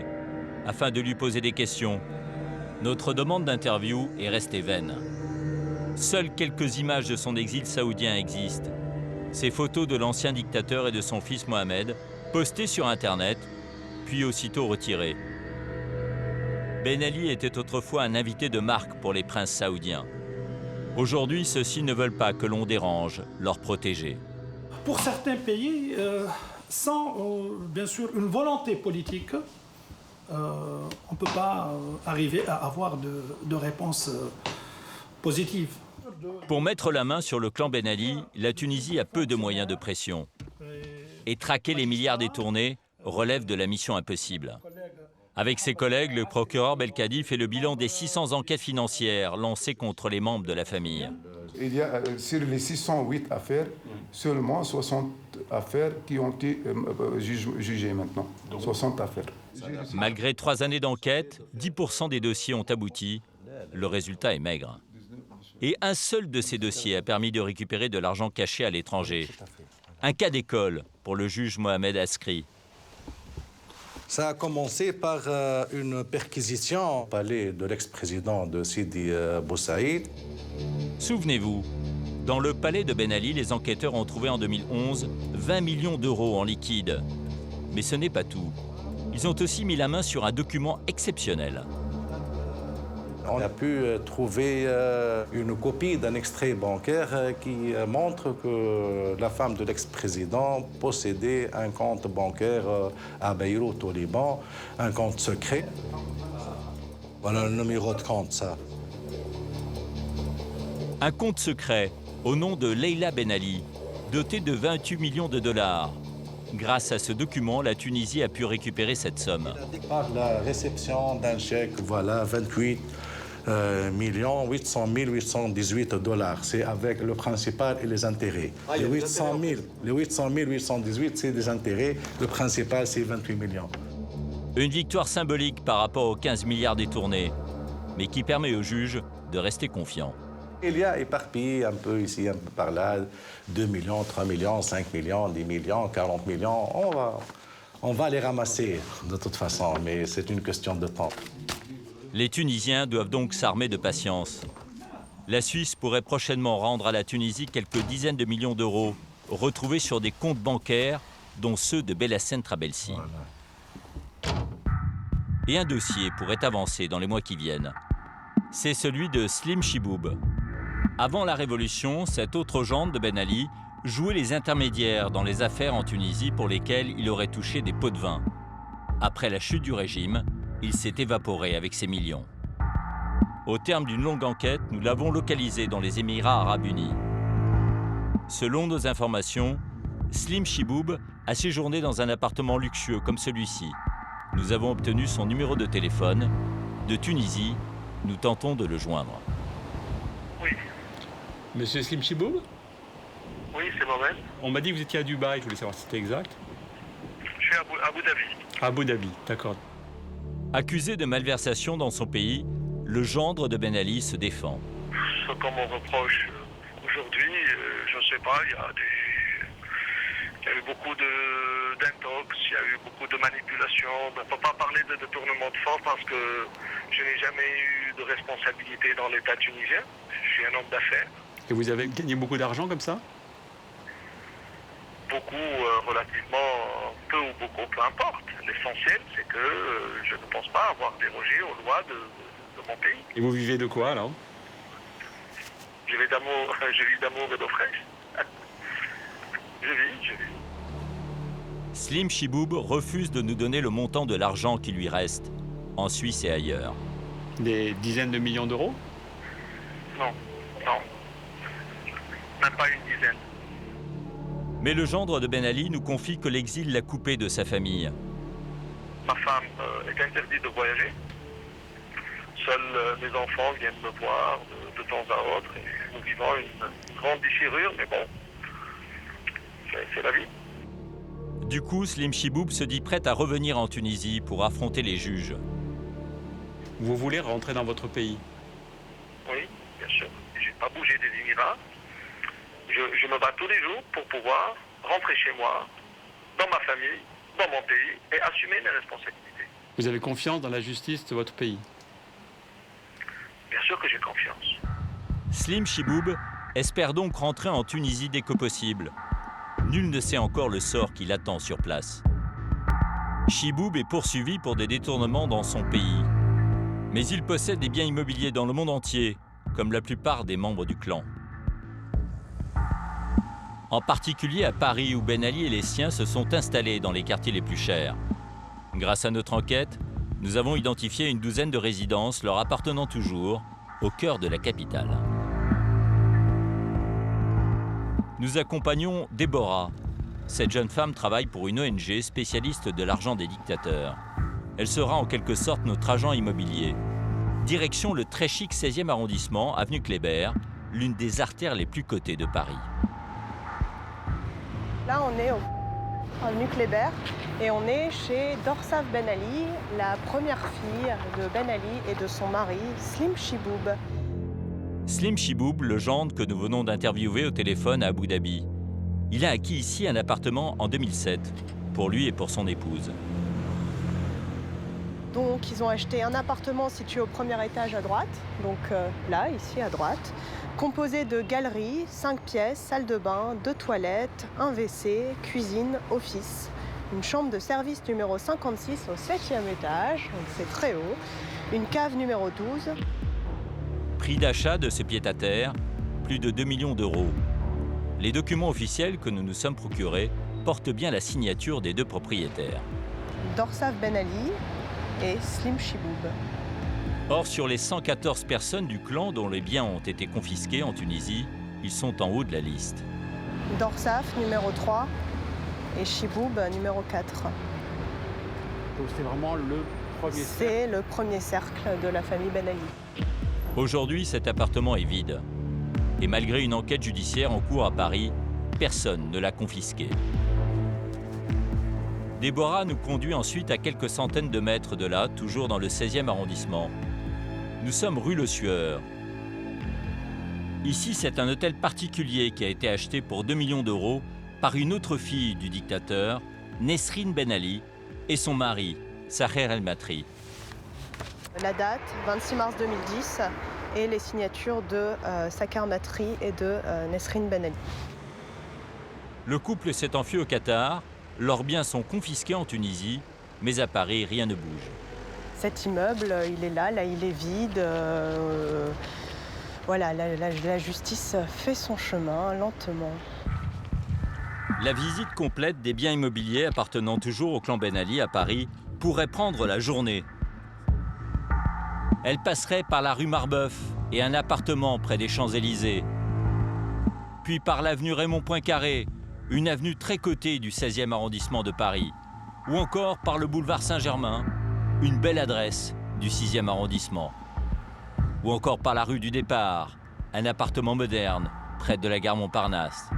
afin de lui poser des questions. Notre demande d'interview est restée vaine. Seules quelques images de son exil saoudien existent. Ces photos de l'ancien dictateur et de son fils Mohamed, postées sur Internet, puis aussitôt retirées. Ben Ali était autrefois un invité de marque pour les princes saoudiens. Aujourd'hui, ceux-ci ne veulent pas que l'on dérange leurs protégés. Pour certains pays, sans bien sûr une volonté politique, on ne peut pas arriver à avoir de réponses positives. Pour mettre la main sur le clan Ben Ali, la Tunisie a peu de moyens de pression. Et traquer les milliards détournés relève de la mission impossible. Avec ses collègues, le procureur Belkadi fait le bilan des 600 enquêtes financières lancées contre les membres de la famille. Il y a sur les 608 affaires, seulement 60 affaires qui ont été jugées maintenant. 60 affaires. Malgré 3 années d'enquête, 10% des dossiers ont abouti. Le résultat est maigre. Et un seul de ces dossiers a permis de récupérer de l'argent caché à l'étranger. Un cas d'école pour le juge Mohamed Askri. Ça a commencé par une perquisition au palais de l'ex-président de Sidi Bou Saïd. Souvenez-vous, dans le palais de Ben Ali, les enquêteurs ont trouvé en 2011 20 millions d'euros en liquide. Mais ce n'est pas tout. Ils ont aussi mis la main sur un document exceptionnel. On a pu trouver une copie d'un extrait bancaire qui montre que la femme de l'ex-président possédait un compte bancaire à Beyrouth, au Liban, un compte secret. Voilà le numéro de compte, ça. Un compte secret au nom de Leila Ben Ali, doté de 28 millions de dollars. Grâce à ce document, la Tunisie a pu récupérer cette somme. Par la réception d'un chèque, voilà, 28 800 818 $. C'est avec le principal et les intérêts. Les 800 818, c'est des intérêts. Le principal, c'est 28 millions. Une victoire symbolique par rapport aux 15 milliards détournés, mais qui permet aux juges de rester confiants. Il y a éparpillé un peu ici, un peu par là, 2 millions, 3 millions, 5 millions, 10 millions, 40 millions. On va les ramasser de toute façon, mais c'est une question de temps. Les Tunisiens doivent donc s'armer de patience. La Suisse pourrait prochainement rendre à la Tunisie quelques dizaines de millions d'euros retrouvés sur des comptes bancaires, dont ceux de Belhacem Trabelsi. Et un dossier pourrait avancer dans les mois qui viennent. C'est celui de Slim Chiboub. Avant la Révolution, cet autre gendre de Ben Ali jouait les intermédiaires dans les affaires en Tunisie pour lesquelles il aurait touché des pots de vin. Après la chute du régime, il s'est évaporé avec ses millions. Au terme d'une longue enquête, nous l'avons localisé dans les Émirats arabes unis. Selon nos informations, Slim Chiboub a séjourné dans un appartement luxueux comme celui-ci. Nous avons obtenu son numéro de téléphone. De Tunisie, nous tentons de le joindre. Oui. Monsieur Slim Chiboub? Oui, c'est moi-même. On m'a dit que vous étiez à Dubaï, je voulais savoir si c'était exact. Je suis à Abu Dhabi. À Abu Dhabi, d'accord. Accusé de malversation dans son pays, le gendre de Ben Ali se défend. Ce qu'on me reproche aujourd'hui, je ne sais pas, il y a eu beaucoup d'intox, il y a eu beaucoup de manipulations. On ne peut pas parler de détournement de fonds parce que je n'ai jamais eu de responsabilité dans l'État tunisien. Je suis un homme d'affaires. Et vous avez gagné beaucoup d'argent comme ça? beaucoup, relativement peu ou beaucoup, peu importe. L'essentiel, c'est que je ne pense pas avoir dérogé aux lois de mon pays. Et vous vivez de quoi, alors? Je vis d'amour et d'eau fraîche. Je vis. Slim Chiboub refuse de nous donner le montant de l'argent qui lui reste, en Suisse et ailleurs. Des dizaines de millions d'euros? Non. Même pas une dizaine. Mais le gendre de Ben Ali nous confie que l'exil l'a coupé de sa famille. Ma femme est interdite de voyager. Seuls mes enfants viennent me voir de temps à autre. Et nous vivons une grande déchirure, mais bon, c'est la vie. Du coup, Slim Chiboub se dit prêt à revenir en Tunisie pour affronter les juges. Vous voulez rentrer dans votre pays? Oui, bien sûr. Je n'ai pas bougé des Émirats. Je me bats tous les jours pour pouvoir rentrer chez moi, dans ma famille, dans mon pays, et assumer mes responsabilités. Vous avez confiance dans la justice de votre pays? Bien sûr que j'ai confiance. Slim Chiboub espère donc rentrer en Tunisie dès que possible. Nul ne sait encore le sort qui l'attend sur place. Chiboub est poursuivi pour des détournements dans son pays. Mais il possède des biens immobiliers dans le monde entier, comme la plupart des membres du clan. En particulier à Paris, où Ben Ali et les siens se sont installés dans les quartiers les plus chers. Grâce à notre enquête, nous avons identifié une douzaine de résidences leur appartenant toujours au cœur de la capitale. Nous accompagnons Déborah. Cette jeune femme travaille pour une ONG spécialiste de l'argent des dictateurs. Elle sera en quelque sorte notre agent immobilier. Direction le très chic 16e arrondissement, avenue Kléber, l'une des artères les plus cotées de Paris. Là, on est avenue Kléber et on est chez Dorsaf Ben Ali, la première fille de Ben Ali et de son mari, Slim Chiboub. Slim Chiboub, le gendre que nous venons d'interviewer au téléphone à Abu Dhabi. Il a acquis ici un appartement en 2007, pour lui et pour son épouse. Donc, ils ont acheté un appartement situé au premier étage à droite, donc là, ici à droite, composé de galeries, 5 pièces, salle de bain, 2 toilettes, un WC, cuisine, office. Une chambre de service numéro 56 au 7e étage, donc c'est très haut. Une cave numéro 12. Prix d'achat de ce pied-à-terre, plus de 2 millions d'euros. Les documents officiels que nous nous sommes procurés portent bien la signature des deux propriétaires. Dorsaf Ben Ali et Slim Chiboub. Or, sur les 114 personnes du clan dont les biens ont été confisqués en Tunisie, ils sont en haut de la liste. Dorsaf, numéro 3, et Chiboub, numéro 4. Donc c'est vraiment le premier cercle? C'est le premier cercle de la famille Ben Ali. Aujourd'hui, cet appartement est vide. Et malgré une enquête judiciaire en cours à Paris, personne ne l'a confisqué. Déborah nous conduit ensuite à quelques centaines de mètres de là, toujours dans le 16e arrondissement. Nous sommes rue Le Sueur. Ici, c'est un hôtel particulier qui a été acheté pour 2 millions d'euros par une autre fille du dictateur, Nesrine Ben Ali, et son mari, Saher El-Matri. La date, 26 mars 2010, et les signatures de Saher Matri et de Nesrine Ben Ali. Le couple s'est enfui au Qatar, leurs biens sont confisqués en Tunisie, mais à Paris, rien ne bouge. Cet immeuble, il est là il est vide. Voilà, la justice fait son chemin lentement. La visite complète des biens immobiliers appartenant toujours au clan Ben Ali à Paris pourrait prendre la journée. Elle passerait par la rue Marbeuf et un appartement près des Champs-Élysées. Puis par l'avenue Raymond Poincaré, une avenue très cotée du 16e arrondissement de Paris. Ou encore par le boulevard Saint-Germain, une belle adresse du 6e arrondissement. Ou encore par la rue du Départ, un appartement moderne près de la gare Montparnasse.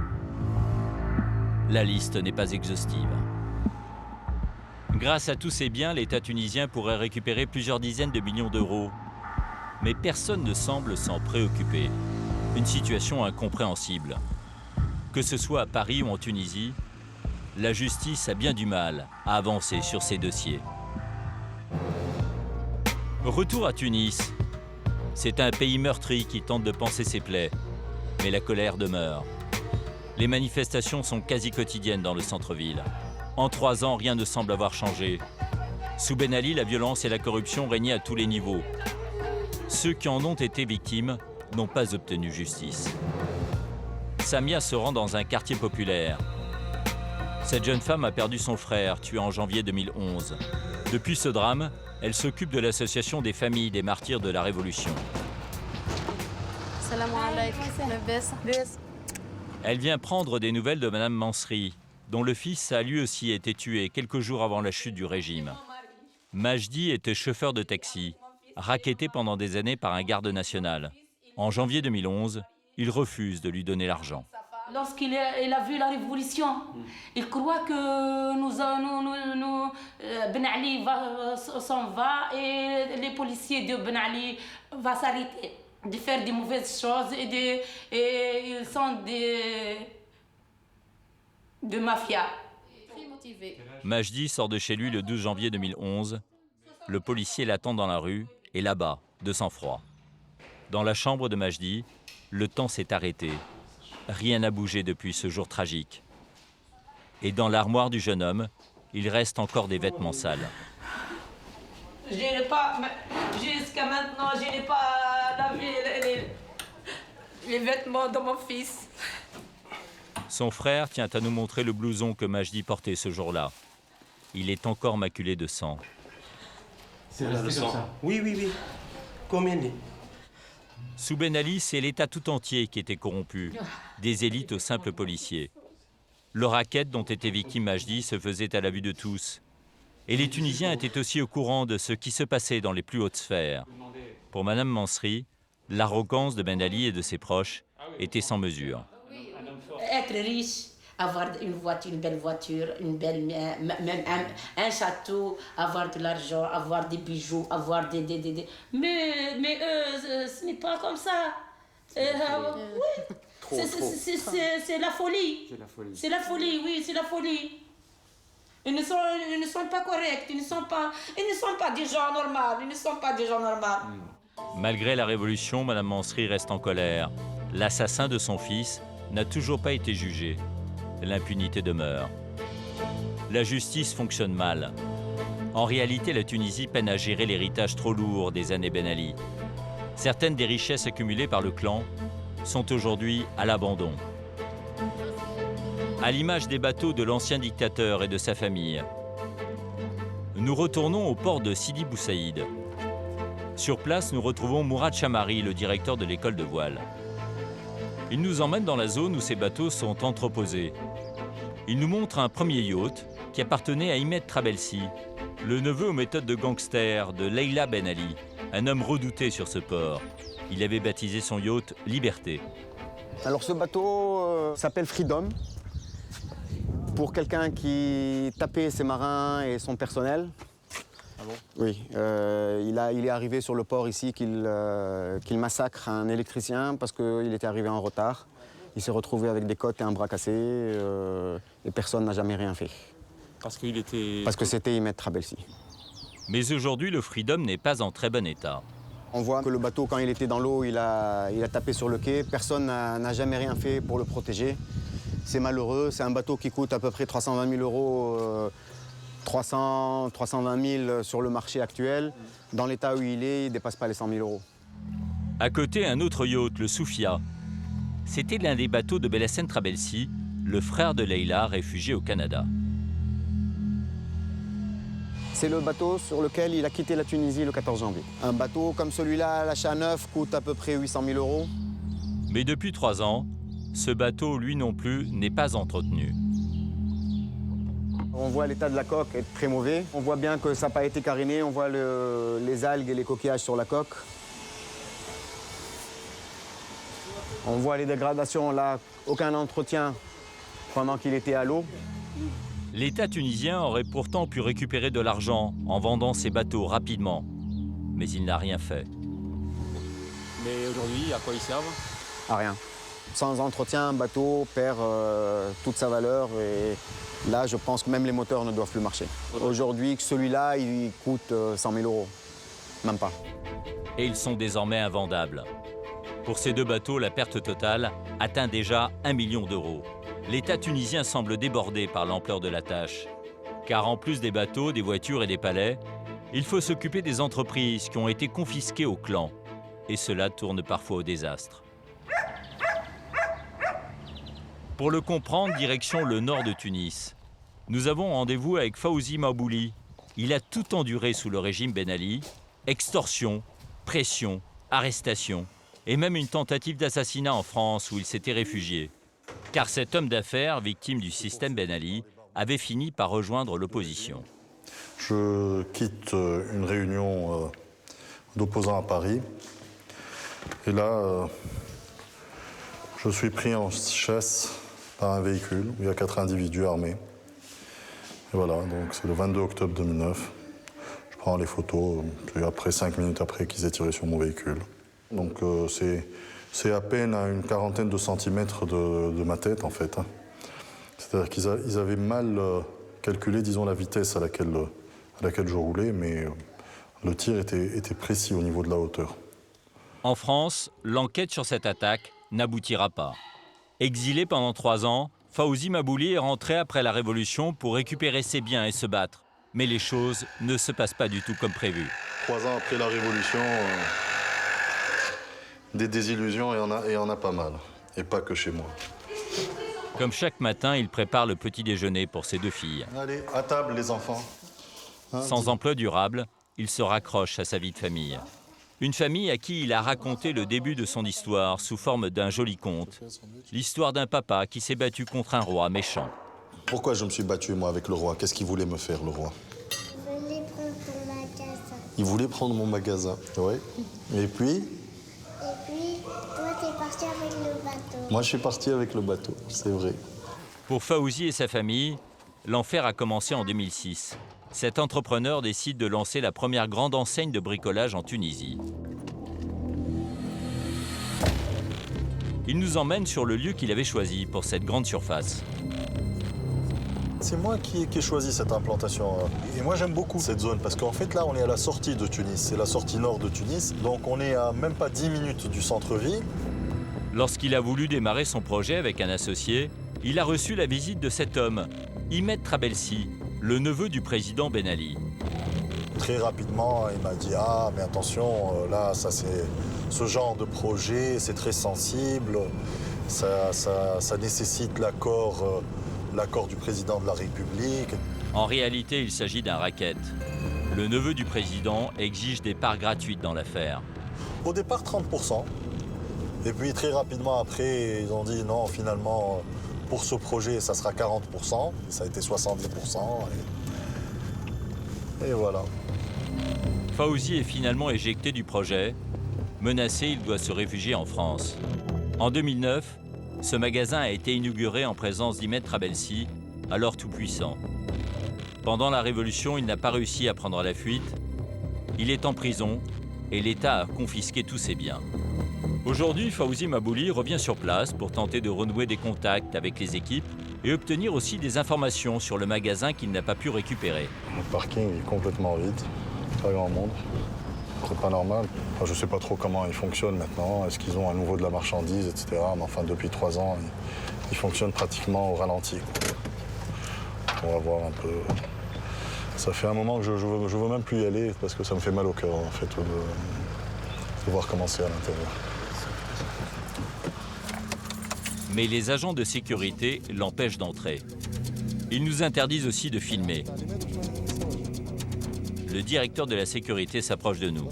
La liste n'est pas exhaustive. Grâce à tous ces biens, l'État tunisien pourrait récupérer plusieurs dizaines de millions d'euros. Mais personne ne semble s'en préoccuper. Une situation incompréhensible. Que ce soit à Paris ou en Tunisie, la justice a bien du mal à avancer sur ces dossiers. Retour à Tunis. C'est un pays meurtri qui tente de panser ses plaies, mais la colère demeure. Les manifestations sont quasi quotidiennes dans le centre-ville. En 3 ans, rien ne semble avoir changé. Sous Ben Ali, la violence et la corruption régnaient à tous les niveaux. Ceux qui en ont été victimes n'ont pas obtenu justice. Samia se rend dans un quartier populaire. Cette jeune femme a perdu son frère, tué en janvier 2011. Depuis ce drame, elle s'occupe de l'association des familles des martyrs de la Révolution. Elle vient prendre des nouvelles de Madame Mansri, dont le fils a lui aussi été tué quelques jours avant la chute du régime. Majdi était chauffeur de taxi, racketé pendant des années par un garde national. En janvier 2011, il refuse de lui donner l'argent. Lorsqu'il a vu la révolution, il croit que Ben Ali s'en va et les policiers de Ben Ali vont s'arrêter de faire des mauvaises choses et ils sont de mafia. Majdi sort de chez lui le 12 janvier 2011. Le policier l'attend dans la rue et là-bas, de sang-froid. Dans la chambre de Majdi, le temps s'est arrêté. Rien n'a bougé depuis ce jour tragique. Et dans l'armoire du jeune homme, il reste encore des vêtements sales. Jusqu'à maintenant, je n'ai pas lavé les vêtements de mon fils. Son frère tient à nous montrer le blouson que Majdi portait ce jour-là. Il est encore maculé de sang. C'est le sang. Oui. Combien de... Sous Ben Ali, c'est l'État tout entier qui était corrompu, des élites aux simples policiers. Le racket dont était victime Majdi se faisait à la vue de tous. Et les Tunisiens étaient aussi au courant de ce qui se passait dans les plus hautes sphères. Pour Madame Mansri, l'arrogance de Ben Ali et de ses proches était sans mesure. Être riche, avoir une belle voiture, même un château, avoir de l'argent, avoir des bijoux, avoir des... Mais eux, ce n'est pas comme ça. Oui. C'est la folie. C'est la folie, oui, c'est la folie. Ils ne sont pas corrects, ils ne sont pas des gens normaux, ils ne sont pas des gens normaux. Malgré la révolution, Madame Mansri reste en colère. L'assassin de son fils n'a toujours pas été jugé. L'impunité demeure. La justice fonctionne mal. En réalité, la Tunisie peine à gérer l'héritage trop lourd des années Ben Ali. Certaines des richesses accumulées par le clan sont aujourd'hui à l'abandon. À l'image des bateaux de l'ancien dictateur et de sa famille. Nous retournons au port de Sidi Bou Saïd. Sur place, nous retrouvons Mourad Chamari, le directeur de l'école de voile. Il nous emmène dans la zone où ces bateaux sont entreposés. Il nous montre un premier yacht qui appartenait à Imed Trabelsi, le neveu aux méthodes de gangster de Leila Ben Ali, un homme redouté sur ce port. Il avait baptisé son yacht Liberté. Alors ce bateau s'appelle Freedom. Pour quelqu'un qui tapait ses marins et son personnel. Ah bon? Oui, il est arrivé sur le port ici qu'il massacre un électricien parce qu'il était arrivé en retard. Il s'est retrouvé avec des côtes et un bras cassé et personne n'a jamais rien fait. Parce qu'il était... Parce que c'était Imed Trabelsi. Mais aujourd'hui, le Freedom n'est pas en très bon état. On voit que le bateau, quand il était dans l'eau, il a tapé sur le quai. Personne n'a jamais rien fait pour le protéger. C'est malheureux, c'est un bateau qui coûte à peu près 320 000 euros, 320 000 sur le marché actuel. Dans l'état où il ne dépasse pas les 100 000 euros. À côté, un autre yacht, le Soufia. C'était l'un des bateaux de Belassène Trabelsi, le frère de Leila, réfugié au Canada. C'est le bateau sur lequel il a quitté la Tunisie le 14 janvier. Un bateau comme celui-là, l'achat neuf, coûte à peu près 800 000 euros. Mais depuis 3 ans, ce bateau, lui non plus, n'est pas entretenu. On voit l'état de la coque être très mauvais. On voit bien que ça n'a pas été cariné. On voit les algues et les coquillages sur la coque. On voit les dégradations là, aucun entretien pendant qu'il était à l'eau. L'État tunisien aurait pourtant pu récupérer de l'argent en vendant ses bateaux rapidement. Mais il n'a rien fait. Mais aujourd'hui, à quoi ils servent? À rien. Sans entretien, un bateau perd toute sa valeur et là, je pense que même les moteurs ne doivent plus marcher. Aujourd'hui, celui-là, il coûte 100 000 euros. Même pas. Et ils sont désormais invendables. Pour ces 2 bateaux, la perte totale atteint déjà 1 million d'euros. l'État tunisien semble débordé par l'ampleur de la tâche. Car en plus des bateaux, des voitures et des palais, il faut s'occuper des entreprises qui ont été confisquées aux clans. Et cela tourne parfois au désastre. Pour le comprendre, direction le nord de Tunis. Nous avons rendez-vous avec Fawzi Mabouli. Il a tout enduré sous le régime Ben Ali. Extorsion, pression, arrestation et même une tentative d'assassinat en France où il s'était réfugié. Car cet homme d'affaires, victime du système Ben Ali, avait fini par rejoindre l'opposition. Je quitte une réunion d'opposants à Paris. Et là, je suis pris en chasse par un véhicule où il y a 4 individus armés. Et voilà, donc c'est le 22 octobre 2009. Je prends les photos, puis après 5 minutes après qu'ils aient tiré sur mon véhicule. Donc c'est à peine à une quarantaine de centimètres de ma tête, en fait. C'est-à-dire qu'ils avaient mal calculé, disons, la vitesse à laquelle je roulais, mais le tir était précis au niveau de la hauteur. En France, l'enquête sur cette attaque n'aboutira pas. Exilé pendant 3 ans, Fawzi Mabouli est rentré après la Révolution pour récupérer ses biens et se battre. Mais les choses ne se passent pas du tout comme prévu. 3 ans après la Révolution, des désillusions, il y en a pas mal. Et pas que chez moi. Comme chaque matin, il prépare le petit déjeuner pour ses 2 filles. Allez, à table les enfants. Sans emploi durable, il se raccroche à sa vie de famille. Une famille à qui il a raconté le début de son histoire sous forme d'un joli conte. L'histoire d'un papa qui s'est battu contre un roi méchant. Pourquoi je me suis battu, moi, avec le roi? Qu'est-ce qu'il voulait me faire, le roi? Il voulait prendre ton magasin. Il voulait prendre mon magasin, oui. Et puis? Et puis, toi, t'es parti avec le bateau. Moi, je suis parti avec le bateau, c'est vrai. Pour Fawzi et sa famille, l'enfer a commencé en 2006. Cet entrepreneur décide de lancer la première grande enseigne de bricolage en Tunisie. Il nous emmène sur le lieu qu'il avait choisi pour cette grande surface. C'est moi qui ai choisi cette implantation. Et moi, j'aime beaucoup cette zone parce qu'en fait, là, on est à la sortie de Tunis. C'est la sortie nord de Tunis. Donc, on est à même pas 10 minutes du centre-ville. Lorsqu'il a voulu démarrer son projet avec un associé, il a reçu la visite de cet homme, Ahmed Trabelsi, le neveu du président Ben Ali. Très rapidement, il m'a dit « Ah, mais attention, là, ça c'est ce genre de projet, c'est très sensible, ça nécessite l'accord du président de la République. » En réalité, il s'agit d'un racket. Le neveu du président exige des parts gratuites dans l'affaire. Au départ, 30%. Et puis très rapidement après, ils ont dit non, finalement, pour ce projet, ça sera 40%. Et ça a été 70%. Et voilà. Fawzi est finalement éjecté du projet. Menacé, il doit se réfugier en France. En 2009, ce magasin a été inauguré en présence d'Ahmed Trabelsi, alors tout-puissant. Pendant la Révolution, il n'a pas réussi à prendre la fuite. Il est en prison et l'État a confisqué tous ses biens. Aujourd'hui, Fawzi Mabouli revient sur place pour tenter de renouer des contacts avec les équipes et obtenir aussi des informations sur le magasin qu'il n'a pas pu récupérer. Le parking est complètement vide, pas grand monde. C'est pas normal. Enfin, je sais pas trop comment il fonctionne maintenant. Est-ce qu'ils ont à nouveau de la marchandise, etc. Mais enfin, depuis 3 ans, il fonctionne pratiquement au ralenti. On va voir un peu. Ça fait un moment que je veux même plus y aller parce que ça me fait mal au cœur, en fait, de voir comment c'est à l'intérieur. Mais les agents de sécurité l'empêchent d'entrer. Ils nous interdisent aussi de filmer. Le directeur de la sécurité s'approche de nous.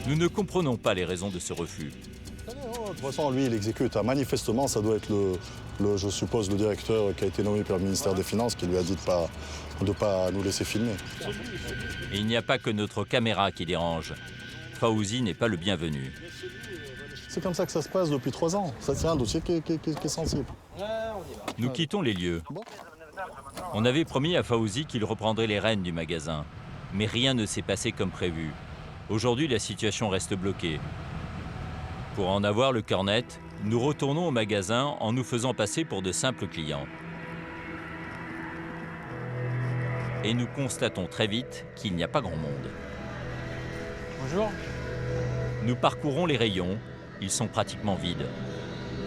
Nous ne comprenons pas les raisons de ce refus. De toute façon, lui, il exécute. Manifestement, ça doit être, je suppose, le directeur qui a été nommé par le ministère des Finances qui lui a dit de pas nous laisser filmer. Et il n'y a pas que notre caméra qui dérange. Fawzi n'est pas le bienvenu. C'est comme ça que ça se passe depuis 3 ans. Ça, c'est un dossier qui est sensible. Nous quittons les lieux. On avait promis à Fawzi qu'il reprendrait les rênes du magasin. Mais rien ne s'est passé comme prévu. Aujourd'hui, la situation reste bloquée. Pour en avoir le cœur net, nous retournons au magasin en nous faisant passer pour de simples clients. Et nous constatons très vite qu'il n'y a pas grand monde. Bonjour. Nous parcourons les rayons, ils sont pratiquement vides.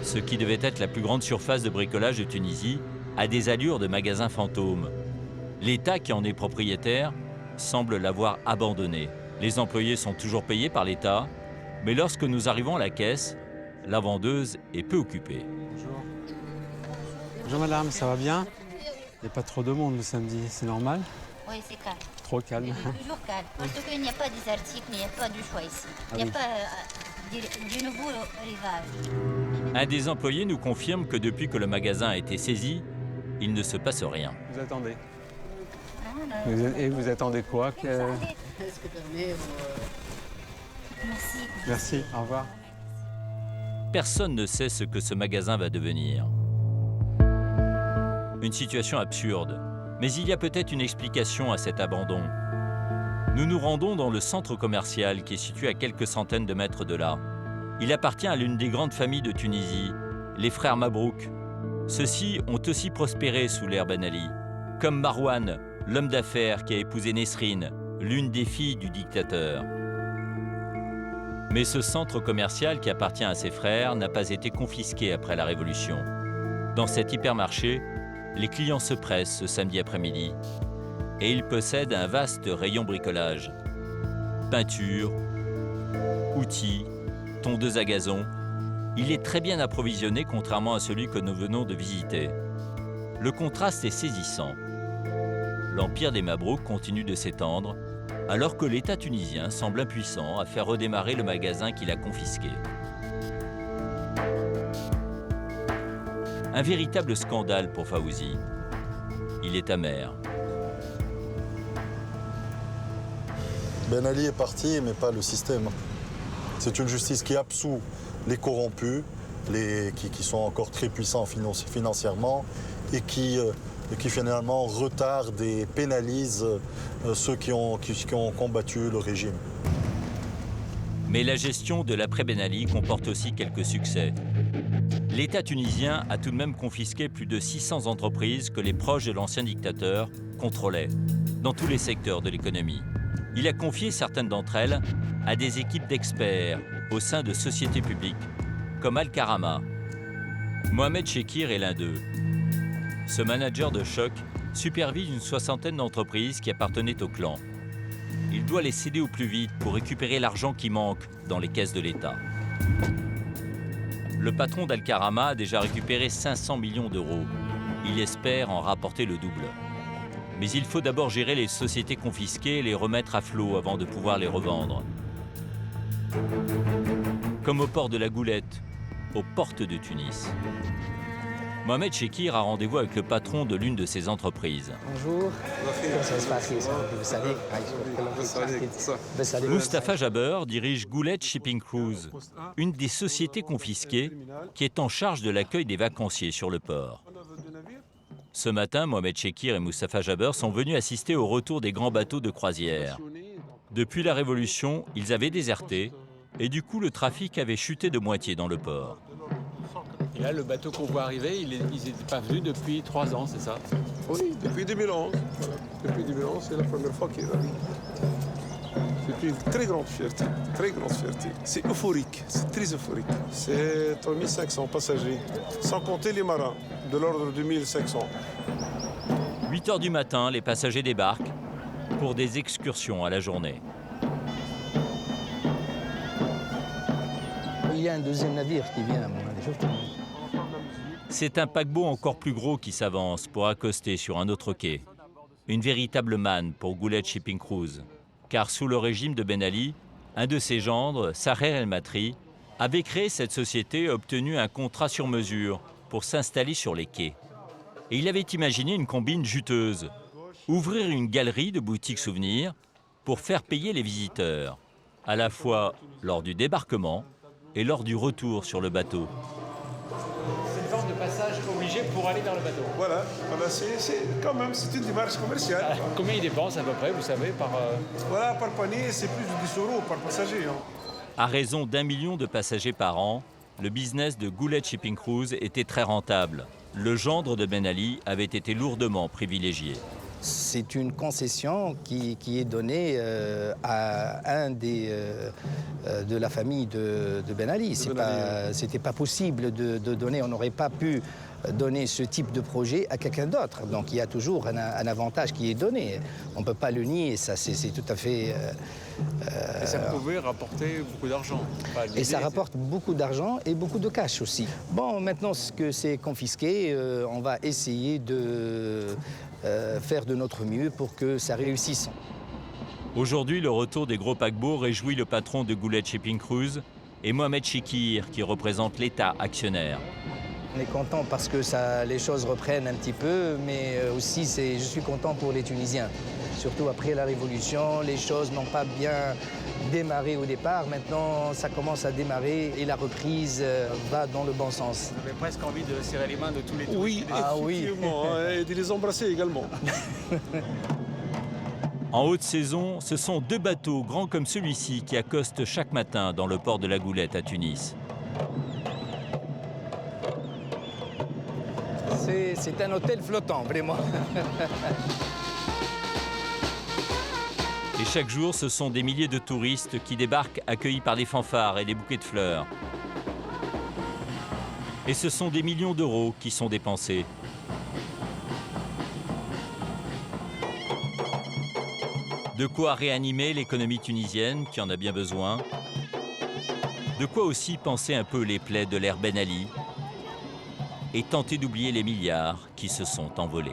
Ce qui devait être la plus grande surface de bricolage de Tunisie a des allures de magasin fantôme. L'État, qui en est propriétaire, semble l'avoir abandonné. Les employés sont toujours payés par l'État, mais lorsque nous arrivons à la caisse, la vendeuse est peu occupée. Bonjour. Bonjour madame, ça va bien? Il n'y a pas trop de monde le samedi, c'est normal? Oui, c'est calme. Trop calme. C'est toujours calme. Parce qu'il n'y a pas des articles, il n'y a pas de choix ici. Il n'y a pas du nouveau rivage. Un des employés nous confirme que depuis que le magasin a été saisi, il ne se passe rien. Vous attendez? Et vous attendez quoi que... Merci. Merci, au revoir. Personne ne sait ce que ce magasin va devenir. Une situation absurde, mais il y a peut-être une explication à cet abandon. Nous nous rendons dans le centre commercial qui est situé à quelques centaines de mètres de là. Il appartient à l'une des grandes familles de Tunisie, les frères Mabrouk. Ceux-ci ont aussi prospéré sous l'ère Ben Ali, comme Marwan, l'homme d'affaires qui a épousé Nesrine, l'une des filles du dictateur. Mais ce centre commercial qui appartient à ses frères n'a pas été confisqué après la Révolution. Dans cet hypermarché, les clients se pressent ce samedi après-midi et il possède un vaste rayon bricolage. Peinture, outils, tondeuse à gazon. Il est très bien approvisionné contrairement à celui que nous venons de visiter. Le contraste est saisissant. L'empire des Mabrouk continue de s'étendre alors que l'État tunisien semble impuissant à faire redémarrer le magasin qu'il a confisqué. Un véritable scandale pour Fawzi. Il est amer. Ben Ali est parti, mais pas le système. C'est une justice qui absout les corrompus, qui sont encore très puissants financièrement et qui finalement retardent et pénalisent ceux qui ont combattu le régime. Mais la gestion de l'après-Ben Ali comporte aussi quelques succès. L'État tunisien a tout de même confisqué plus de 600 entreprises que les proches de l'ancien dictateur contrôlaient, dans tous les secteurs de l'économie. Il a confié certaines d'entre elles à des équipes d'experts au sein de sociétés publiques, comme Al-Karama. Mohamed Chekir est l'un d'eux. Ce manager de choc supervise une soixantaine d'entreprises qui appartenaient au clan. Il doit les céder au plus vite pour récupérer l'argent qui manque dans les caisses de l'État. Le patron d'Al-Karama a déjà récupéré 500 millions d'euros. Il espère en rapporter le double. Mais il faut d'abord gérer les sociétés confisquées et les remettre à flot avant de pouvoir les revendre. Comme au port de la Goulette, aux portes de Tunis. Mohamed Chekir a rendez-vous avec le patron de l'une de ces entreprises. Bonjour. Comment ça se passe? Vous savez. Moustapha Jaber dirige Goulet Shipping Cruise, une des sociétés confisquées qui est en charge de l'accueil des vacanciers sur le port. Ce matin, Mohamed Chekir et Moustapha Jaber sont venus assister au retour des grands bateaux de croisière. Depuis la Révolution, ils avaient déserté et du coup, le trafic avait chuté de moitié dans le port. Et là, le bateau qu'on voit arriver, ils n'étaient pas venus depuis 3 ans, c'est ça? Oui, depuis 2011. Depuis 2011, c'est la première fois qu'ils arrivent. C'est une très grande fierté, très grande fierté. C'est euphorique, c'est très euphorique. C'est 3500 passagers, sans compter les marins, de l'ordre de 1500. 8 heures du matin, les passagers débarquent pour des excursions à la journée. Il y a un deuxième navire qui vient à mon avis. C'est un paquebot encore plus gros qui s'avance pour accoster sur un autre quai. Une véritable manne pour Goulet Shipping Cruise. Car sous le régime de Ben Ali, un de ses gendres, Saher El Matri, avait créé cette société et obtenu un contrat sur mesure pour s'installer sur les quais. Et il avait imaginé une combine juteuse. Ouvrir une galerie de boutiques souvenirs pour faire payer les visiteurs, à la fois lors du débarquement et lors du retour sur le bateau. C'est une forme de passage obligé pour aller vers le bateau. Voilà c'est quand même, c'est une démarche commerciale. Ah, combien ils dépensent à peu près, vous savez, par... Voilà, par panier, c'est plus de 10 euros par passager. Hein. À raison d'1 million de passagers par an, le business de Goulet Shipping Cruise était très rentable. Le gendre de Ben Ali avait été lourdement privilégié. C'est une concession qui est donnée à un de la famille de Ben Ali. C'était pas possible de donner, on n'aurait pas pu donner ce type de projet à quelqu'un d'autre. Donc il y a toujours un avantage qui est donné. On ne peut pas le nier, ça c'est tout à fait... et ça pouvait rapporter beaucoup d'argent. Et ça rapporte beaucoup d'argent et beaucoup de cash aussi. Bon, maintenant que c'est confisqué, on va essayer de faire de notre mieux pour que ça réussisse. Aujourd'hui, le retour des gros paquebots réjouit le patron de Goulet Shipping Cruise et Mohamed Chikir, qui représente l'État actionnaire. On est content parce que les choses reprennent un petit peu, mais aussi je suis content pour les Tunisiens. Surtout après la Révolution, les choses n'ont pas bien démarré au départ. Maintenant, ça commence à démarrer et la reprise va dans le bon sens. Vous avez presque envie de serrer les mains de tous les touristes. Oui, effectivement, et de les embrasser également. En haute saison, ce sont 2 bateaux grands comme celui-ci qui accostent chaque matin dans le port de la Goulette à Tunis. C'est un hôtel flottant, vraiment. Et chaque jour, ce sont des milliers de touristes qui débarquent accueillis par des fanfares et des bouquets de fleurs. Et ce sont des millions d'euros qui sont dépensés. De quoi réanimer l'économie tunisienne, qui en a bien besoin. De quoi aussi penser un peu les plaies de l'ère Ben Ali et tenter d'oublier les milliards qui se sont envolés.